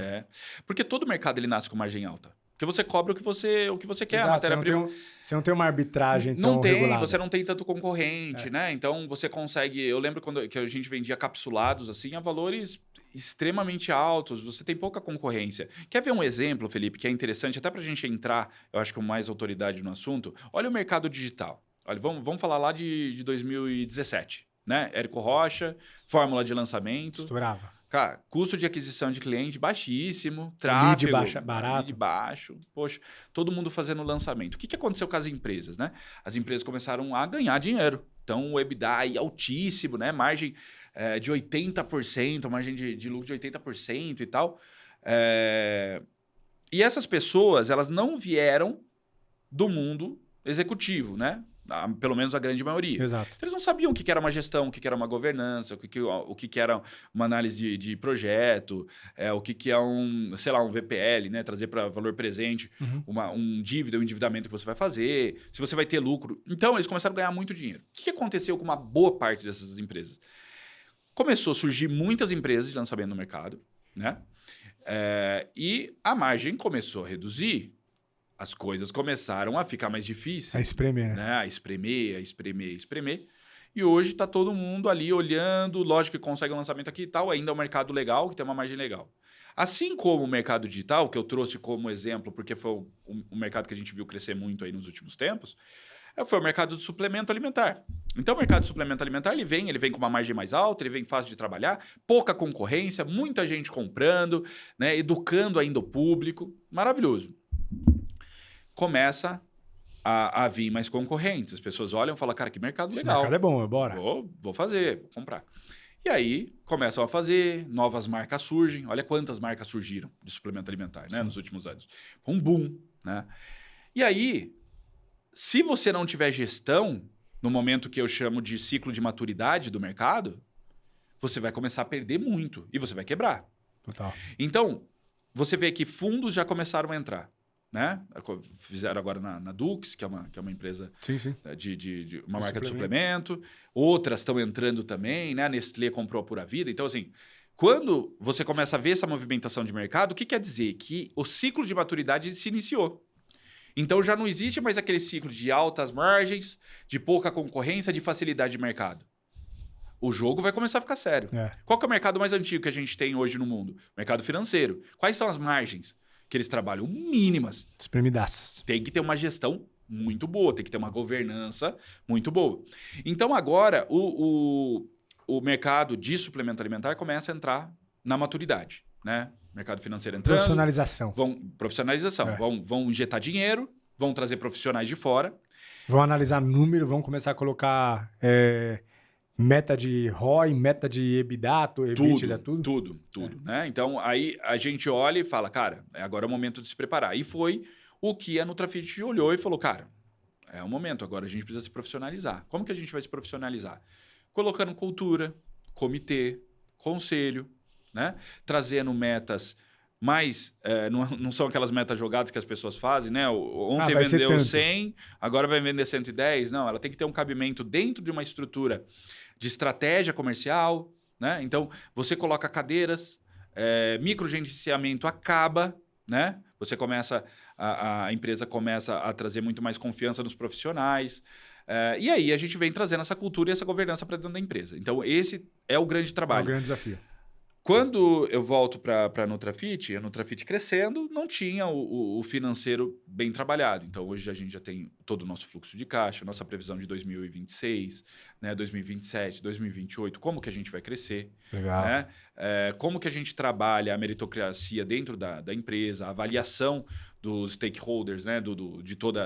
Porque todo mercado ele nasce com margem alta. Porque você cobra o que você quer, exato, a matéria-prima. Você não tem uma arbitragem tão Não tem, regulada. você não tem tanto concorrente, né? Então, você consegue... Eu lembro que a gente vendia capsulados, assim, a valores extremamente altos. Você tem pouca concorrência. Quer ver um exemplo, Felipe, que é interessante, até para a gente entrar, eu acho que com mais autoridade no assunto? Olha o mercado digital. Olha, vamos falar lá de 2017, né? Érico Rocha, fórmula de lançamento. Estourava. Cara, custo de aquisição de cliente baixíssimo, tráfego... barato. Lead baixo. Poxa, todo mundo fazendo lançamento. O que aconteceu com as empresas, né? As empresas começaram a ganhar dinheiro. Então, o EBITDA aí altíssimo, né? Margem de 80%, margem de lucro de 80% e tal. E essas pessoas, elas não vieram do mundo executivo, né? Pelo menos a grande maioria. Exato. Eles não sabiam o que era uma gestão, o que era uma governança, o que era uma análise de projeto, o que é um VPL, né? Trazer para valor presente, um dívida, um endividamento que você vai fazer, se você vai ter lucro. Então, eles começaram a ganhar muito dinheiro. O que aconteceu com uma boa parte dessas empresas? Começou a surgir muitas empresas de lançamento no mercado, né? E a margem começou a reduzir. As coisas começaram a ficar mais difíceis. A espremer, né? A espremer. E hoje está todo mundo ali olhando, lógico que consegue um lançamento aqui e tal, ainda é um mercado legal, que tem uma margem legal. Assim como o mercado digital, que eu trouxe como exemplo, porque foi um mercado que a gente viu crescer muito aí nos últimos tempos, foi o mercado de suplemento alimentar. Então, o mercado de suplemento alimentar, ele vem com uma margem mais alta, ele vem fácil de trabalhar, pouca concorrência, muita gente comprando, né? Educando ainda o público. Maravilhoso. Começa a vir mais concorrentes. As pessoas olham e falam, cara, que mercado legal. Esse mercado é bom, bora. Vou fazer, vou comprar. E aí, começam a fazer, novas marcas surgem. Olha quantas marcas surgiram de suplemento alimentar, né, nos últimos anos. Foi um boom, né? E aí, se você não tiver gestão, no momento que eu chamo de ciclo de maturidade do mercado, você vai começar a perder muito e você vai quebrar. Total. Então, você vê que fundos já começaram a entrar. Né? Fizeram agora na Dux, que é uma empresa de uma marca de suplemento. Outras estão entrando também, né? A Nestlé comprou a Pura Vida. Então, assim, quando você começa a ver essa movimentação de mercado, o que quer dizer? Que o ciclo de maturidade se iniciou. Então, já não existe mais aquele ciclo de altas margens, de pouca concorrência, de facilidade de mercado. O jogo vai começar a ficar sério. Qual que é o mercado mais antigo que a gente tem hoje no mundo? Mercado financeiro. Quais são as margens que eles trabalham? Mínimas. Espremidaças. Tem que ter uma gestão muito boa, tem que ter uma governança muito boa. Então, agora, o mercado de suplemento alimentar começa a entrar na maturidade, né? Mercado financeiro entrando. Profissionalização. Profissionalização. Vão injetar dinheiro, vão trazer profissionais de fora. Vão analisar número, vão começar a colocar meta de ROI, meta de EBITDA, tudo. Né? Então, aí a gente olha e fala, cara, agora é o momento de se preparar. E foi o que a Nutrafit olhou e falou, cara, é o momento, agora a gente precisa se profissionalizar. Como que a gente vai se profissionalizar? Colocando cultura, comitê, conselho, né? Trazendo metas mais... não são aquelas metas jogadas que as pessoas fazem, né? Ontem vendeu 100, agora vai vender 110. Não, ela tem que ter um cabimento dentro de uma estrutura de estratégia comercial, né? Então, você coloca cadeiras, microgerenciamento acaba, né? Você começa... A empresa começa a trazer muito mais confiança nos profissionais. E aí a gente vem trazendo essa cultura e essa governança para dentro da empresa. Então, esse é o grande trabalho. É o grande desafio. Quando eu volto para a Nutrafit crescendo, não tinha o financeiro bem trabalhado. Então, hoje a gente já tem todo o nosso fluxo de caixa, nossa previsão de 2026, né, 2027, 2028, como que a gente vai crescer. Legal. Né? Como que a gente trabalha a meritocracia dentro da empresa, a avaliação dos stakeholders, né, de todo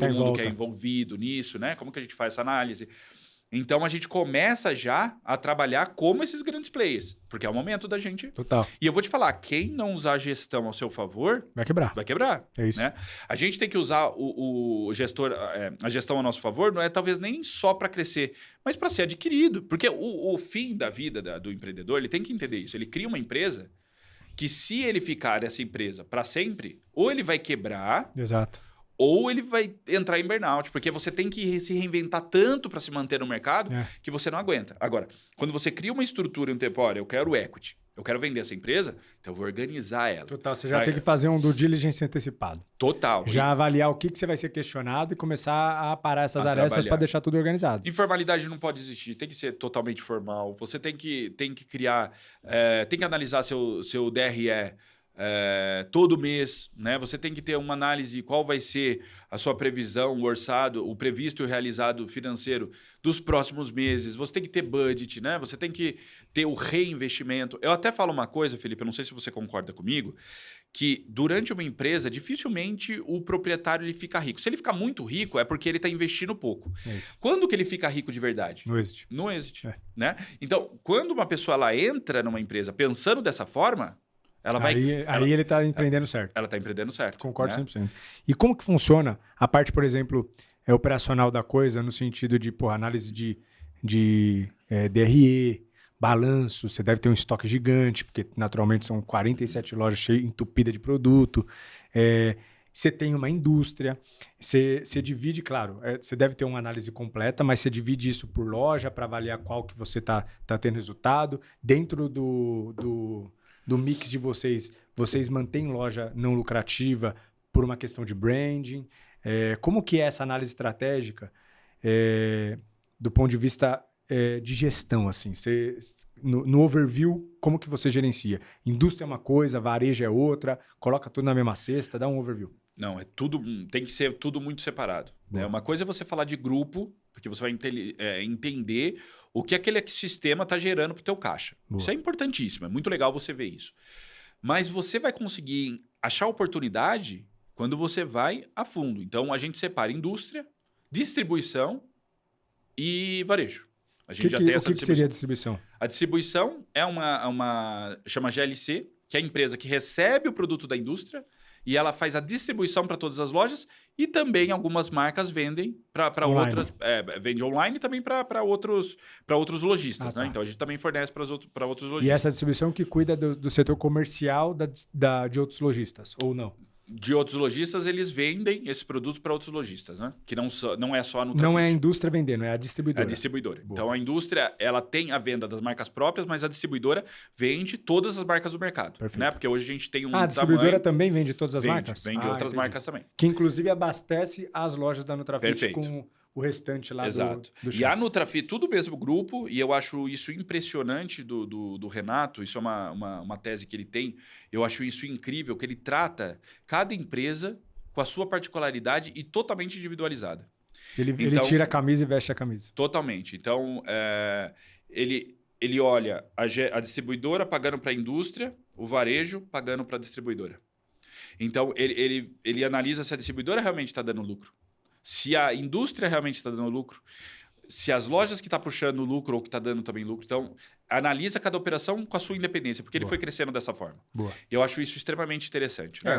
mundo que é envolvido nisso, né? Como que a gente faz essa análise. Então a gente começa já a trabalhar como esses grandes players, porque é o momento da gente. Total. E eu vou te falar, quem não usar a gestão ao seu favor, Vai quebrar. vai quebrar. É isso. Né? A gente tem que usar o gestor, a gestão ao nosso favor, não é talvez nem só para crescer, mas para ser adquirido. Porque o fim da vida do empreendedor, ele tem que entender isso. Ele cria uma empresa que, se ele ficar nessa empresa para sempre, ou ele vai quebrar, Exato. ou ele vai entrar em burnout, porque você tem que se reinventar tanto para se manter no mercado que você não aguenta. Agora, quando você cria uma estrutura em um tempo, olha, eu quero equity, eu quero vender essa empresa, então eu vou organizar ela. Total, você já tem que fazer um due diligence antecipado. Total. Já avaliar o que você vai ser questionado e começar a parar essas arestas para deixar tudo organizado. Informalidade não pode existir, tem que ser totalmente formal. Você tem que criar, tem que analisar seu DRE todo mês, né? Você tem que ter uma análise de qual vai ser a sua previsão, o orçado, o previsto e o realizado financeiro dos próximos meses. Você tem que ter budget, né? Você tem que ter o reinvestimento. Eu até falo uma coisa, Felipe, eu não sei se você concorda comigo, que durante uma empresa, dificilmente o proprietário ele fica rico. Se ele ficar muito rico, é porque ele está investindo pouco. Quando que ele fica rico de verdade? No exit. No exit. Né? Então, quando uma pessoa ela entra numa empresa pensando dessa forma, ela vai... Aí ele está empreendendo certo. Ela está empreendendo certo. Concordo 100%. E como que funciona a parte, por exemplo, operacional da coisa, no sentido de análise de DRE, balanço, você deve ter um estoque gigante, porque naturalmente são 47 lojas cheias, entupidas de produto. Você tem uma indústria, você divide, claro, você deve ter uma análise completa, mas você divide isso por loja para avaliar qual que você tá tendo resultado. Dentro do mix de vocês mantêm loja não lucrativa por uma questão de branding. Como que é essa análise estratégica do ponto de vista de gestão? Assim? No overview, como que você gerencia? Indústria é uma coisa, varejo é outra, coloca tudo na mesma cesta, dá um overview. Não, tem que ser tudo muito separado. Né? Uma coisa é você falar de grupo, porque você vai entender o que aquele sistema está gerando para o teu caixa. Boa. Isso é importantíssimo, é muito legal você ver isso. Mas você vai conseguir achar oportunidade quando você vai a fundo. Então, a gente separa indústria, distribuição e varejo. A gente já tem essa distribuição. O que seria a distribuição? A distribuição é chama GLC, que é a empresa que recebe o produto da indústria e ela faz a distribuição para todas as lojas e também algumas marcas vendem para outras... vende online e também para outros lojistas. Né? Então, a gente também fornece para outros lojistas. E essa distribuição que cuida do setor comercial de outros lojistas, ou não? De outros lojistas, eles vendem esses produtos para outros lojistas, né? Que não é só no Nutrafit. Não é a indústria vendendo, é a distribuidora. É a distribuidora. Boa. Então, a indústria ela tem a venda das marcas próprias, mas a distribuidora vende todas as marcas do mercado. Perfeito. Né? Porque hoje a gente tem um a distribuidora também vende todas as marcas? Vende outras marcas também. Que, inclusive, abastece as lojas da Nutrafit. Perfeito. Com o restante lá. Exato. E a Nutrafit, tudo o mesmo grupo, e eu acho isso impressionante do Renato, isso é uma tese que ele tem, eu acho isso incrível, que ele trata cada empresa com a sua particularidade e totalmente individualizada. Ele tira a camisa e veste a camisa. Totalmente. Então, ele olha a distribuidora pagando para a indústria, o varejo pagando para a distribuidora. Então, ele analisa se a distribuidora realmente está dando lucro. Se a indústria realmente está dando lucro, se as lojas que estão puxando o lucro ou que está dando também lucro. Então, analisa cada operação com a sua independência, porque ele foi crescendo dessa forma. Boa. E eu acho isso extremamente interessante. Né?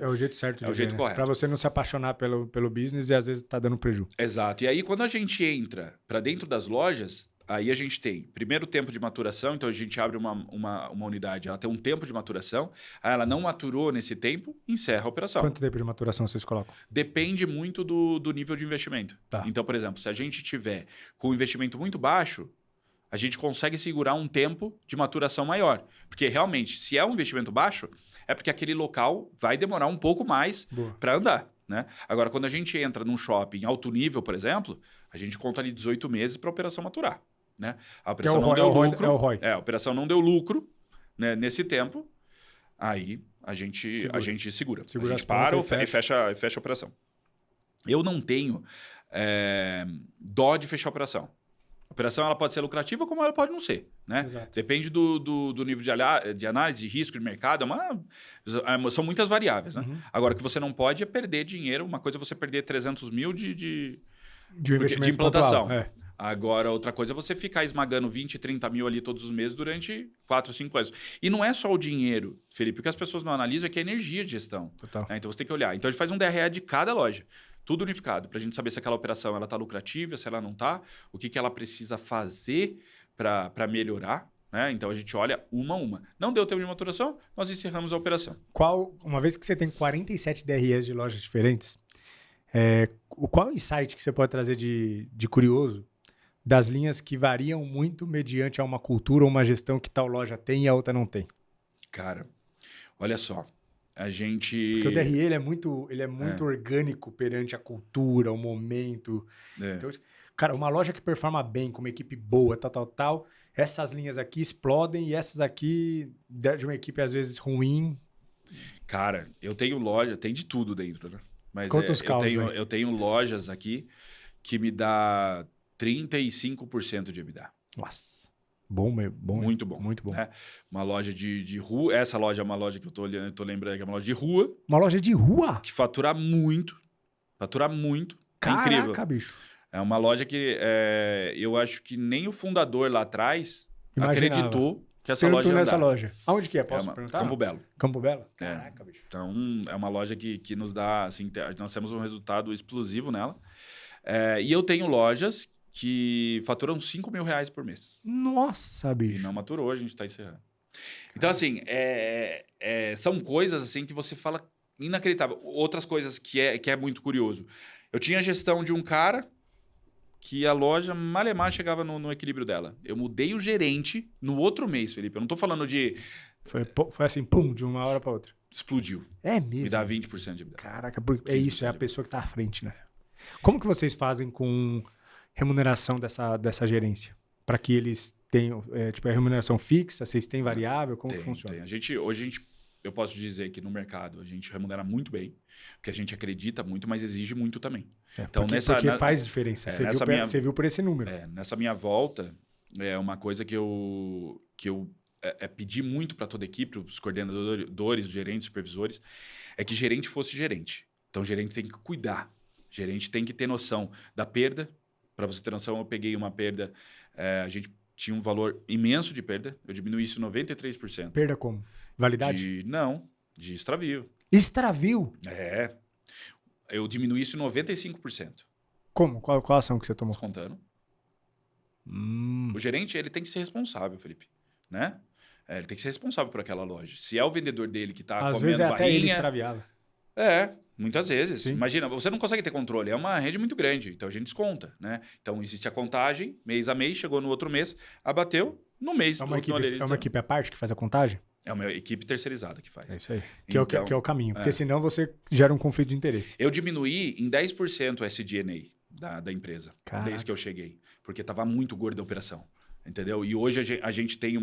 É o jeito certo de ver, o jeito correto. Para você não se apaixonar pelo business e às vezes está dando prejuízo. Exato. E aí, quando a gente entra para dentro das lojas, aí a gente tem primeiro tempo de maturação, então a gente abre uma unidade, ela tem um tempo de maturação, aí ela não maturou nesse tempo, encerra a operação. Quanto tempo de maturação vocês colocam? Depende muito do nível de investimento. Tá. Então, por exemplo, se a gente tiver com um investimento muito baixo, a gente consegue segurar um tempo de maturação maior. Porque realmente, se é um investimento baixo, é porque aquele local vai demorar um pouco mais para andar. Né? Agora, quando a gente entra num shopping alto nível, por exemplo, a gente conta ali 18 meses para a operação maturar. Né? A operação não deu lucro. É o ROI. A operação não deu lucro, né, nesse tempo, aí a gente segura. A gente para e fecha a operação. Eu não tenho dó de fechar a operação. A operação ela pode ser lucrativa como ela pode não ser. Né? Depende do nível de análise, de risco de mercado. São muitas variáveis. Né? Agora, o que você não pode é perder dinheiro. Uma coisa é você perder 300 mil de implantação. Agora, outra coisa é você ficar esmagando 20, 30 mil ali todos os meses durante 4, 5 anos. E não é só o dinheiro, Felipe. O que as pessoas não analisam é que é energia de gestão. Total. Né? Então, você tem que olhar. Então, a gente faz um DRE de cada loja. Tudo unificado, para a gente saber se aquela operação está lucrativa, se ela não está, o que ela precisa fazer para melhorar. Né? Então, a gente olha uma a uma. Não deu tempo de maturação, nós encerramos a operação. Uma vez que você tem 47 DREs de lojas diferentes, qual insight que você pode trazer de curioso das linhas que variam muito mediante a uma cultura ou uma gestão que tal loja tem e a outra não tem? Cara, olha só. A gente... Porque o DRE ele é muito orgânico perante a cultura, o momento. Então, cara, uma loja que performa bem, com uma equipe boa, tal, essas linhas aqui explodem e essas aqui, de uma equipe às vezes ruim. Cara, eu tenho loja, tem de tudo dentro, né? Mas Quantos casos eu tenho lojas aqui que me dá 35% de EBITDA. Nossa. Bom, muito bom. Muito bom. Né? Uma loja de rua. Essa loja é uma loja que eu tô olhando, tô lembrando que é uma loja de rua. Uma loja de rua? Que fatura muito. Fatura muito. Caraca, é incrível. Bicho. É uma loja que eu acho que nem o fundador lá atrás acreditou que essa loja ia nessa andar. loja. Aonde que é? Posso perguntar? Campo Belo. Campo Belo? Caraca, bicho. Então, é uma loja que nos dá... Assim, nós temos um resultado explosivo nela. E eu tenho lojas que faturam R$5.000 por mês. Nossa, bicho. E não maturou, a gente está encerrando. Então, assim, são coisas assim que você fala inacreditável. Outras coisas que é muito curioso. Eu tinha a gestão de um cara que a loja malemar chegava no equilíbrio dela. Eu mudei o gerente no outro mês, Felipe. Eu não estou falando de... Foi assim, pum, de uma hora para outra. Explodiu. É mesmo? Me dá 20% de EBITDA. Caraca, é isso, é a pessoa que está à frente, né? Como que vocês fazem com remuneração dessa gerência? Para que eles tenham, a remuneração fixa, vocês têm variável, como que funciona? Hoje eu posso dizer que no mercado a gente remunera muito bem, porque a gente acredita muito, mas exige muito também. Então, porque faz diferença. Você viu por esse número. Nessa minha volta, é uma coisa que eu pedi muito para toda a equipe, os coordenadores, os gerentes, os supervisores, é que gerente fosse gerente. Então, o gerente tem que cuidar. O gerente tem que ter noção da perda. Para você ter noção, eu peguei uma perda, a gente tinha um valor imenso de perda, eu diminuí isso 93%. Perda como? Validade? De extravio. Extravio? Eu diminuí isso 95%. Como? Qual a ação que você tomou? Descontando. O gerente ele tem que ser responsável, Felipe. Né? Ele tem que ser responsável por aquela loja. Se é o vendedor dele que está comendo barrinha... Às vezes até ele extraviava. Muitas vezes. Sim. Imagina, você não consegue ter controle. É uma rede muito grande, então a gente desconta. Né? Então existe a contagem, mês a mês, chegou no outro mês, abateu no mês. É uma equipe à parte que faz a contagem? É uma equipe terceirizada que faz. É isso aí. Que é o caminho. Porque senão você gera um conflito de interesse. Eu diminuí em 10% o SG&A da empresa, desde que eu cheguei. Porque estava muito gorda a operação. Entendeu? E hoje a gente tem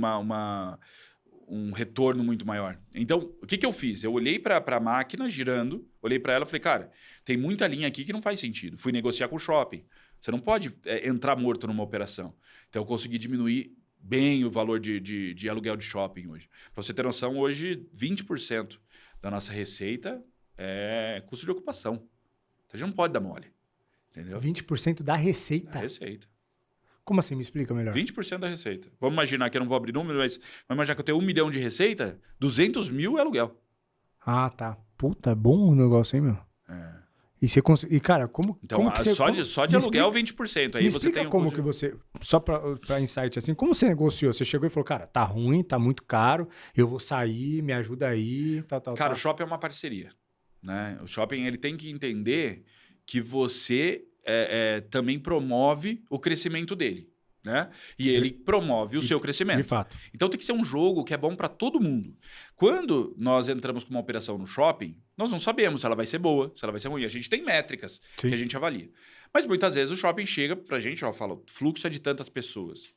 um retorno muito maior. Então, o que eu fiz? Eu olhei para a máquina girando, olhei para ela e falei, cara, tem muita linha aqui que não faz sentido. Fui negociar com o shopping. Você não pode entrar morto numa operação. Então, eu consegui diminuir bem o valor de aluguel de shopping hoje. Para você ter noção, hoje 20% da nossa receita é custo de ocupação. Então, a gente não pode dar mole. Entendeu? 20% da receita? Da receita. Como assim? Me explica melhor. 20% da receita. Vamos imaginar que eu não vou abrir número, mas vamos imaginar que eu tenho 1 milhão de receita, 200 mil é aluguel. Ah, tá. Puta, é bom o negócio, hein, meu? E você consegue... E, cara, como... Então, como que você, só de aluguel, 20%. Aí você tem como que você... Só pra insight, assim, como você negociou? Você chegou e falou, cara, tá ruim, tá muito caro, eu vou sair, me ajuda aí, tal. Cara, o shopping é uma parceria. Né? O shopping ele tem que entender que você também promove o crescimento dele. Né? E ele promove o seu crescimento. De fato. Então tem que ser um jogo que é bom para todo mundo. Quando nós entramos com uma operação no shopping, nós não sabemos se ela vai ser boa, se ela vai ser ruim. A gente tem métricas que a gente avalia. Mas muitas vezes o shopping chega para a gente, fala, fluxo é de tantas pessoas.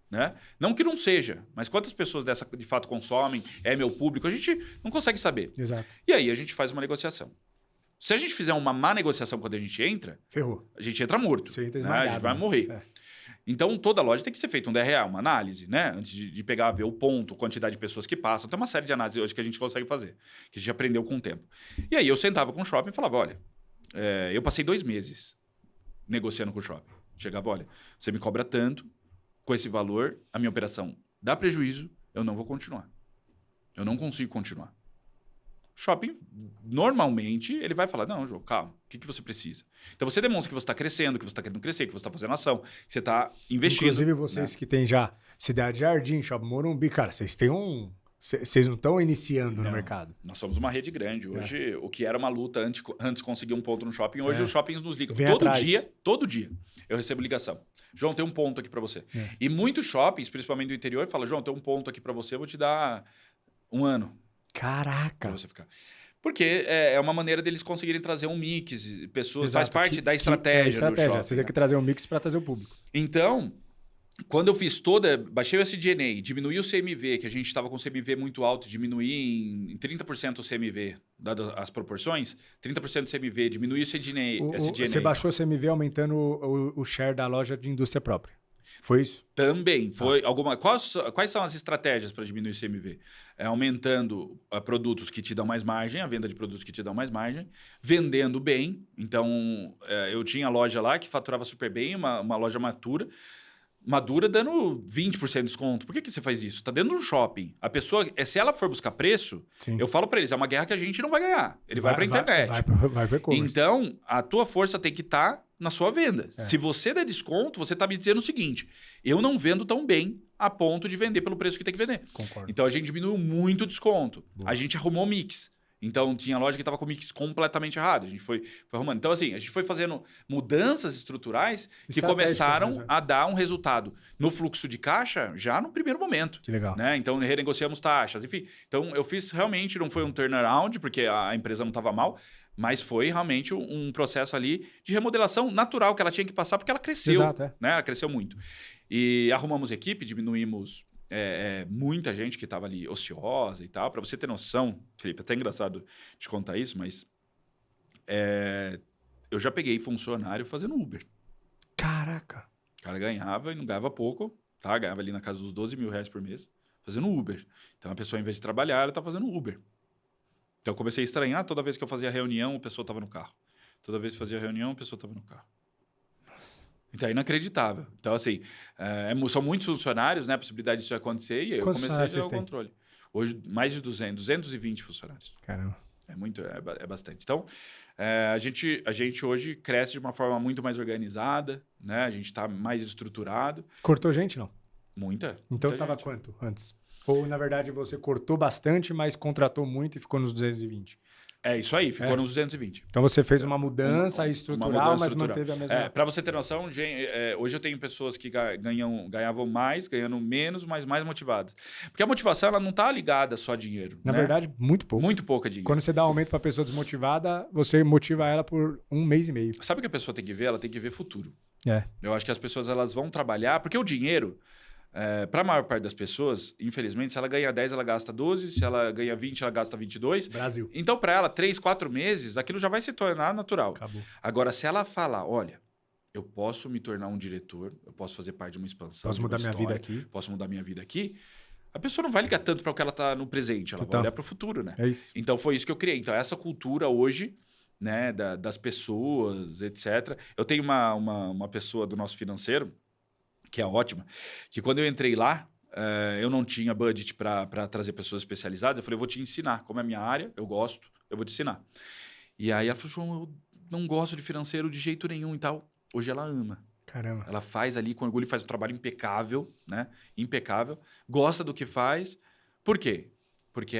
Né? Não que não seja, mas quantas pessoas dessa de fato consomem, é meu público, a gente não consegue saber. Exato. E aí a gente faz uma negociação. Se a gente fizer uma má negociação quando a gente entra, ferrou. A gente entra morto. Você entra esmagado, a gente vai morrer. Então, toda loja tem que ser feita um DRA, uma análise, né? Antes de pegar, ver o ponto, quantidade de pessoas que passam. Tem uma série de análises hoje que a gente consegue fazer, que a gente aprendeu com o tempo. E aí eu sentava com o shopping e falava, olha, eu passei 2 meses negociando com o shopping. Chegava, olha, você me cobra tanto, com esse valor, a minha operação dá prejuízo, eu não vou continuar. Eu não consigo continuar. Shopping, normalmente, ele vai falar, não, João, calma, o que você precisa? Então, você demonstra que você está crescendo, que você está querendo crescer, que você está fazendo ação, que você está investindo. Inclusive, vocês, né, que têm já Cidade Jardim, Shopping Morumbi, cara, vocês têm um... Vocês não estão iniciando no mercado. Nós somos uma rede grande. Hoje, o que era uma luta antes conseguir um ponto no shopping, hoje os shoppings nos ligam. Todo dia, eu recebo ligação. João, tem um ponto aqui para você. E muitos shoppings, principalmente do interior, falam, João, tem um ponto aqui para você, eu vou te dar 1 ano. Caraca! Para você ficar. Porque é uma maneira deles conseguirem trazer um mix, pessoas, exato, faz parte da estratégia do shopping. Você tem que trazer um mix para trazer o público. Então, quando eu fiz baixei o SG&A, diminuí o CMV, que a gente estava com o CMV muito alto, diminuí em 30% o CMV, dado as proporções, 30% do CMV, diminuí o SG&A. Você baixou o CMV aumentando o share da loja de indústria própria. Foi isso? Também. Foi quais são as estratégias para diminuir o CMV? Aumentando produtos que te dão mais margem, a venda de produtos que te dão mais margem, vendendo bem. Então, eu tinha loja lá que faturava super bem, uma loja madura dando 20% de desconto. Por que você faz isso? Está dentro de um shopping. A pessoa, se ela for buscar preço, sim, eu falo para eles, é uma guerra que a gente não vai ganhar. Ele vai para a internet. Vai para e-commerce. Então, a tua força tem que estar na sua venda. Se você der desconto, você está me dizendo o seguinte, eu não vendo tão bem a ponto de vender pelo preço que tem que vender. Concordo. Então, a gente diminuiu muito o desconto. Boa. A gente arrumou mix. Então, tinha loja que estava com o mix completamente errado. A gente foi arrumando. Então, assim, a gente foi fazendo mudanças estruturais que começaram a dar um resultado no fluxo de caixa já no primeiro momento. Que legal. Né? Então, renegociamos taxas, enfim. Então, eu fiz realmente, não foi um turnaround, porque a empresa não estava mal, mas foi realmente um processo ali de remodelação natural que ela tinha que passar, porque ela cresceu. Exato, né? Ela cresceu muito. E arrumamos equipe, diminuímos... muita gente que estava ali ociosa e tal. Para você ter noção, Felipe, até engraçado te contar isso, mas eu já peguei funcionário fazendo Uber. Caraca! O cara ganhava e não ganhava pouco, tá? Ganhava ali na casa dos 12 mil reais por mês fazendo Uber. Então a pessoa, em vez de trabalhar, ela tá fazendo Uber. Então eu comecei a estranhar, toda vez que eu fazia reunião, a pessoa estava no carro. Toda vez que fazia reunião, a pessoa estava no carro. Então é inacreditável. Então, assim, são muitos funcionários, né? A possibilidade disso acontecer, e aí eu comecei a ter o controle. Hoje, mais de 220 funcionários. Caramba. É bastante. Então, a gente hoje cresce de uma forma muito mais organizada, né? A gente está mais estruturado. Cortou gente, não? Muita. Então estava quanto antes? Ou, na verdade, você cortou bastante, mas contratou muito e ficou nos 220? É isso aí, ficou nos 220. Então você fez uma mudança estrutural, mas manteve a mesma... Para você ter noção, hoje eu tenho pessoas que ganhavam mais, ganhando menos, mas mais motivadas. Porque a motivação ela não está ligada só a dinheiro. Na verdade, muito pouco. Muito pouca dinheiro. Quando você dá aumento para a pessoa desmotivada, você motiva ela por 1 mês e meio. Sabe o que a pessoa tem que ver? Ela tem que ver futuro. Eu acho que as pessoas elas vão trabalhar, porque o dinheiro... para a maior parte das pessoas, infelizmente, se ela ganha 10, ela gasta 12. Se ela ganha 20, ela gasta 22. Brasil. Então, para ela, 3, 4 meses, aquilo já vai se tornar natural. Acabou. Agora, se ela falar, olha, eu posso me tornar um diretor, eu posso fazer parte de uma expansão, posso mudar minha vida aqui. Posso mudar minha vida aqui. A pessoa não vai ligar tanto para o que ela está no presente, ela vai olhar para o futuro, né? É isso. Então, foi isso que eu criei. Então, essa cultura hoje, né, das pessoas, etc. Eu tenho uma pessoa do nosso financeiro, que é ótima, que quando eu entrei lá, eu não tinha budget para trazer pessoas especializadas. Eu falei, eu vou te ensinar. Como é a minha área, eu gosto, eu vou te ensinar. E aí ela falou, João, eu não gosto de financeiro de jeito nenhum e tal. Hoje ela ama. Caramba. Ela faz ali com orgulho, faz um trabalho impecável, né? Impecável. Gosta do que faz. Por quê? Porque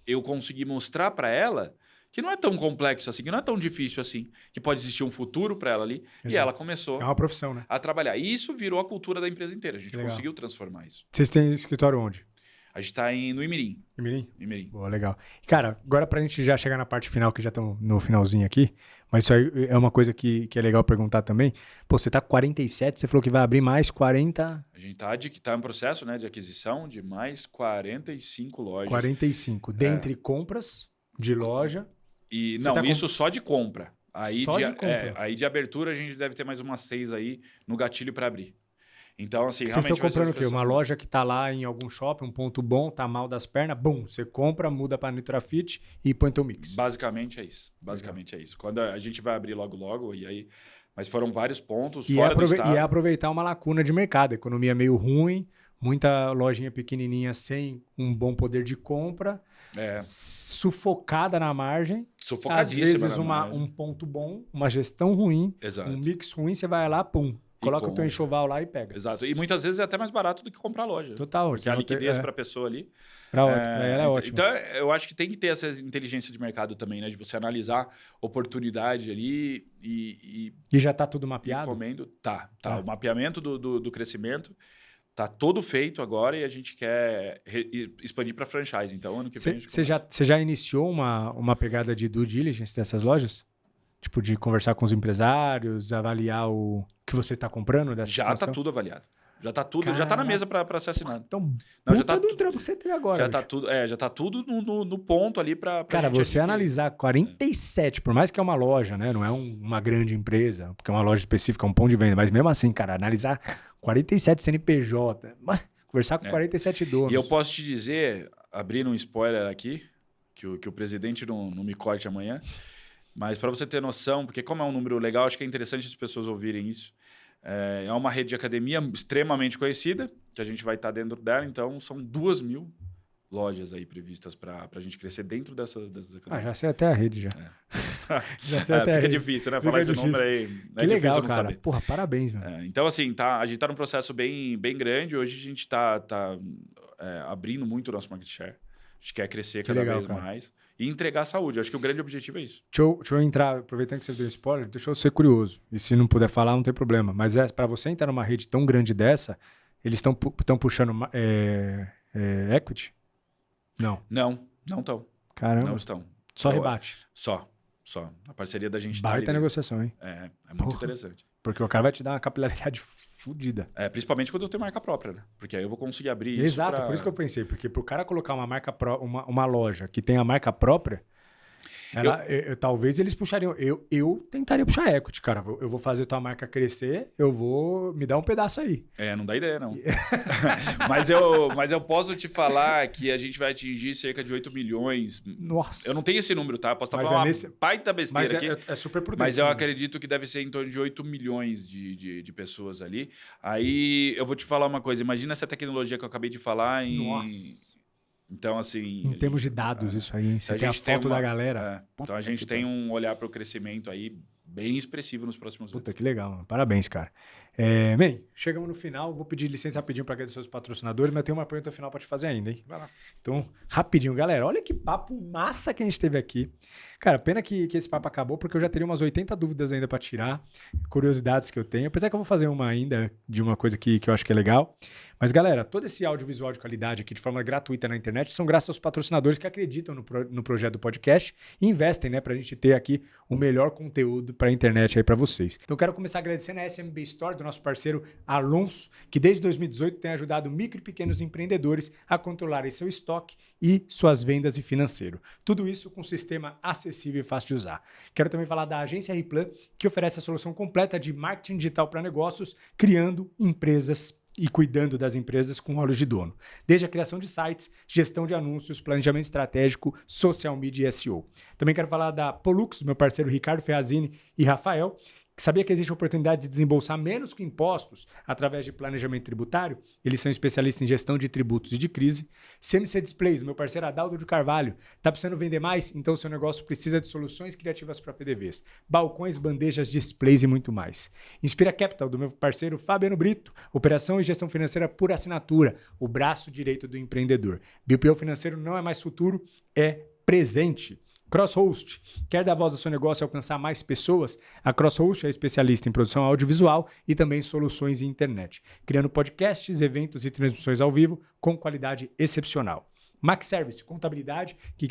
eu consegui mostrar para ela que não é tão complexo assim, que não é tão difícil assim, que pode existir um futuro para ela ali. Exato. E ela começou uma profissão, né? A trabalhar. E isso virou a cultura da empresa inteira. A gente conseguiu transformar isso. Vocês têm escritório onde? A gente está no Imirim. Imirim? Boa, legal. Cara, agora pra gente já chegar na parte final, que já estamos no finalzinho aqui, mas isso aí é uma coisa que é legal perguntar também. Pô, você tá com 47, você falou que vai abrir mais 40... A gente tá em processo, né, de aquisição de mais 45 lojas. 45. Dentre compras de loja... E, não, isso só de compra. Aí aí de abertura a gente deve ter mais umas 6 aí no gatilho para abrir. Então, assim, realmente... Vocês estão comprando o quê? Uma loja que tá lá em algum shopping, um ponto bom, tá mal das pernas, bum, você compra, muda para Nutrafit e põe teu mix. Basicamente é isso. É isso. Quando a gente vai abrir logo, e aí Mas foram vários pontos E fora do estado. é aproveitar uma lacuna de mercado, economia meio ruim, muita lojinha pequenininha sem um bom poder de compra, sufocada na margem. Às Sufocadíssima vezes na margem. um ponto bom, uma gestão ruim, Exato. um mix ruim, você vai lá, pum, coloca o teu compra. enxoval lá e pega. Exato. E muitas vezes é até mais barato do que comprar a loja. Total. Porque a liquidez para a pessoa ali... Pra ela é ótimo. Então, eu acho que tem que ter essa inteligência de mercado também, né? De você analisar oportunidade ali e já tá tudo mapeado? comendo. Tá. O mapeamento do crescimento tá todo feito agora e a gente quer expandir para franchise. Então, ano que vem a gente Você já iniciou uma pegada de due diligence dessas lojas? Tipo, de conversar com os empresários, avaliar o que você está comprando dessa Já expansão? tá tudo avaliado. Já tá tudo, já tá na mesa para ser assinado. Então, já tá do trampo que você tem agora. Já tá tudo no ponto ali para Cara, você analisar 47, por mais que é uma loja, né? Não é uma grande empresa, porque é uma loja específica, é um ponto de venda, mas mesmo assim, cara, analisar 47 CNPJ, conversar com 47 donos. E eu posso te dizer, abrindo um spoiler aqui, que o presidente não me corte amanhã, mas para você ter noção, porque como é um número legal, acho que é interessante as pessoas ouvirem isso. É uma rede de academia extremamente conhecida, que a gente vai estar dentro dela, então são 2.000 lojas aí previstas para a gente crescer dentro dessas academias. Já sei até a rede, já. Já sei até a fica rede. difícil, né? Falar esse número aí. Que legal, cara. Saber. Porra, parabéns, mano. Então, assim, a gente tá num processo bem grande. Hoje a gente tá abrindo muito o nosso market share. A gente quer crescer cada vez mais. E entregar saúde. Eu acho que o grande objetivo é isso. Deixa eu entrar, aproveitando que você deu spoiler, deixa eu ser curioso. E se não puder falar, não tem problema. Mas para você entrar numa rede tão grande dessa, eles estão puxando equity? Não. Não estão. Caramba. Não estão. Só rebate. Só. A parceria da gente Baita negociação, hein? É muito interessante. Porque o cara vai te dar uma capilaridade fodida. Principalmente quando eu tenho marca própria, né? Porque aí eu vou conseguir abrir isso. Exato, por isso que eu pensei. Porque pro cara colocar uma marca uma loja que tem a marca própria, talvez eles puxariam. Eu tentaria puxar equity, cara. Eu vou fazer tua marca crescer, eu vou me dar um pedaço aí. Não dá ideia, não. mas eu posso te falar que a gente vai atingir cerca de 8 milhões. Nossa. Eu não tenho esse número, tá? Posso estar falando uma baita besteira aqui. É super prudente. Mas eu acredito que deve ser em torno de 8 milhões de pessoas ali. Aí eu vou te falar uma coisa. Imagina essa tecnologia que eu acabei de falar Nossa. Então, assim... Em termos de dados, isso aí, hein? Você tem a foto da galera. Então, a gente tem um olhar para o crescimento aí bem expressivo nos próximos anos. Puta, que legal, mano. Parabéns, cara. Bem, chegamos no final. Vou pedir licença rapidinho para agradecer os patrocinadores, mas eu tenho uma pergunta final para te fazer ainda, hein? Vai lá. Então, rapidinho. Galera, olha que papo massa que a gente teve aqui. Cara, pena que esse papo acabou, porque eu já teria umas 80 dúvidas ainda para tirar, curiosidades que eu tenho. Apesar que eu vou fazer uma ainda de uma coisa que eu acho que é legal. Mas, galera, todo esse audiovisual de qualidade aqui de forma gratuita na internet são graças aos patrocinadores que acreditam no projeto do podcast e investem, né, pra gente ter aqui o melhor conteúdo pra internet aí pra vocês. Então, eu quero começar agradecendo a SMB Store, do nosso parceiro Alonso, que desde 2018 tem ajudado micro e pequenos empreendedores a controlarem seu estoque e suas vendas e financeiro. Tudo isso com um sistema acessível e fácil de usar. Quero também falar da agência Replan, que oferece a solução completa de marketing digital para negócios, criando empresas e cuidando das empresas com olhos de dono. Desde a criação de sites, gestão de anúncios, planejamento estratégico, social media e SEO. Também quero falar da Polux, do meu parceiro Ricardo Ferrazini e Rafael, que sabia que existe a oportunidade de desembolsar menos que impostos através de planejamento tributário. Eles são especialistas em gestão de tributos e de crise. CMC Displays, do meu parceiro Adaldo de Carvalho. Está precisando vender mais? Então o seu negócio precisa de soluções criativas para PDVs. Balcões, bandejas, displays e muito mais. Inspira Capital, do meu parceiro Fabiano Brito. Operação e gestão financeira por assinatura. O braço direito do empreendedor. BPO financeiro não é mais futuro, é presente. CrossHost. Quer dar voz ao seu negócio e alcançar mais pessoas? A CrossHost é especialista em produção audiovisual e também soluções em internet, criando podcasts, eventos e transmissões ao vivo com qualidade excepcional. Max Service, contabilidade, que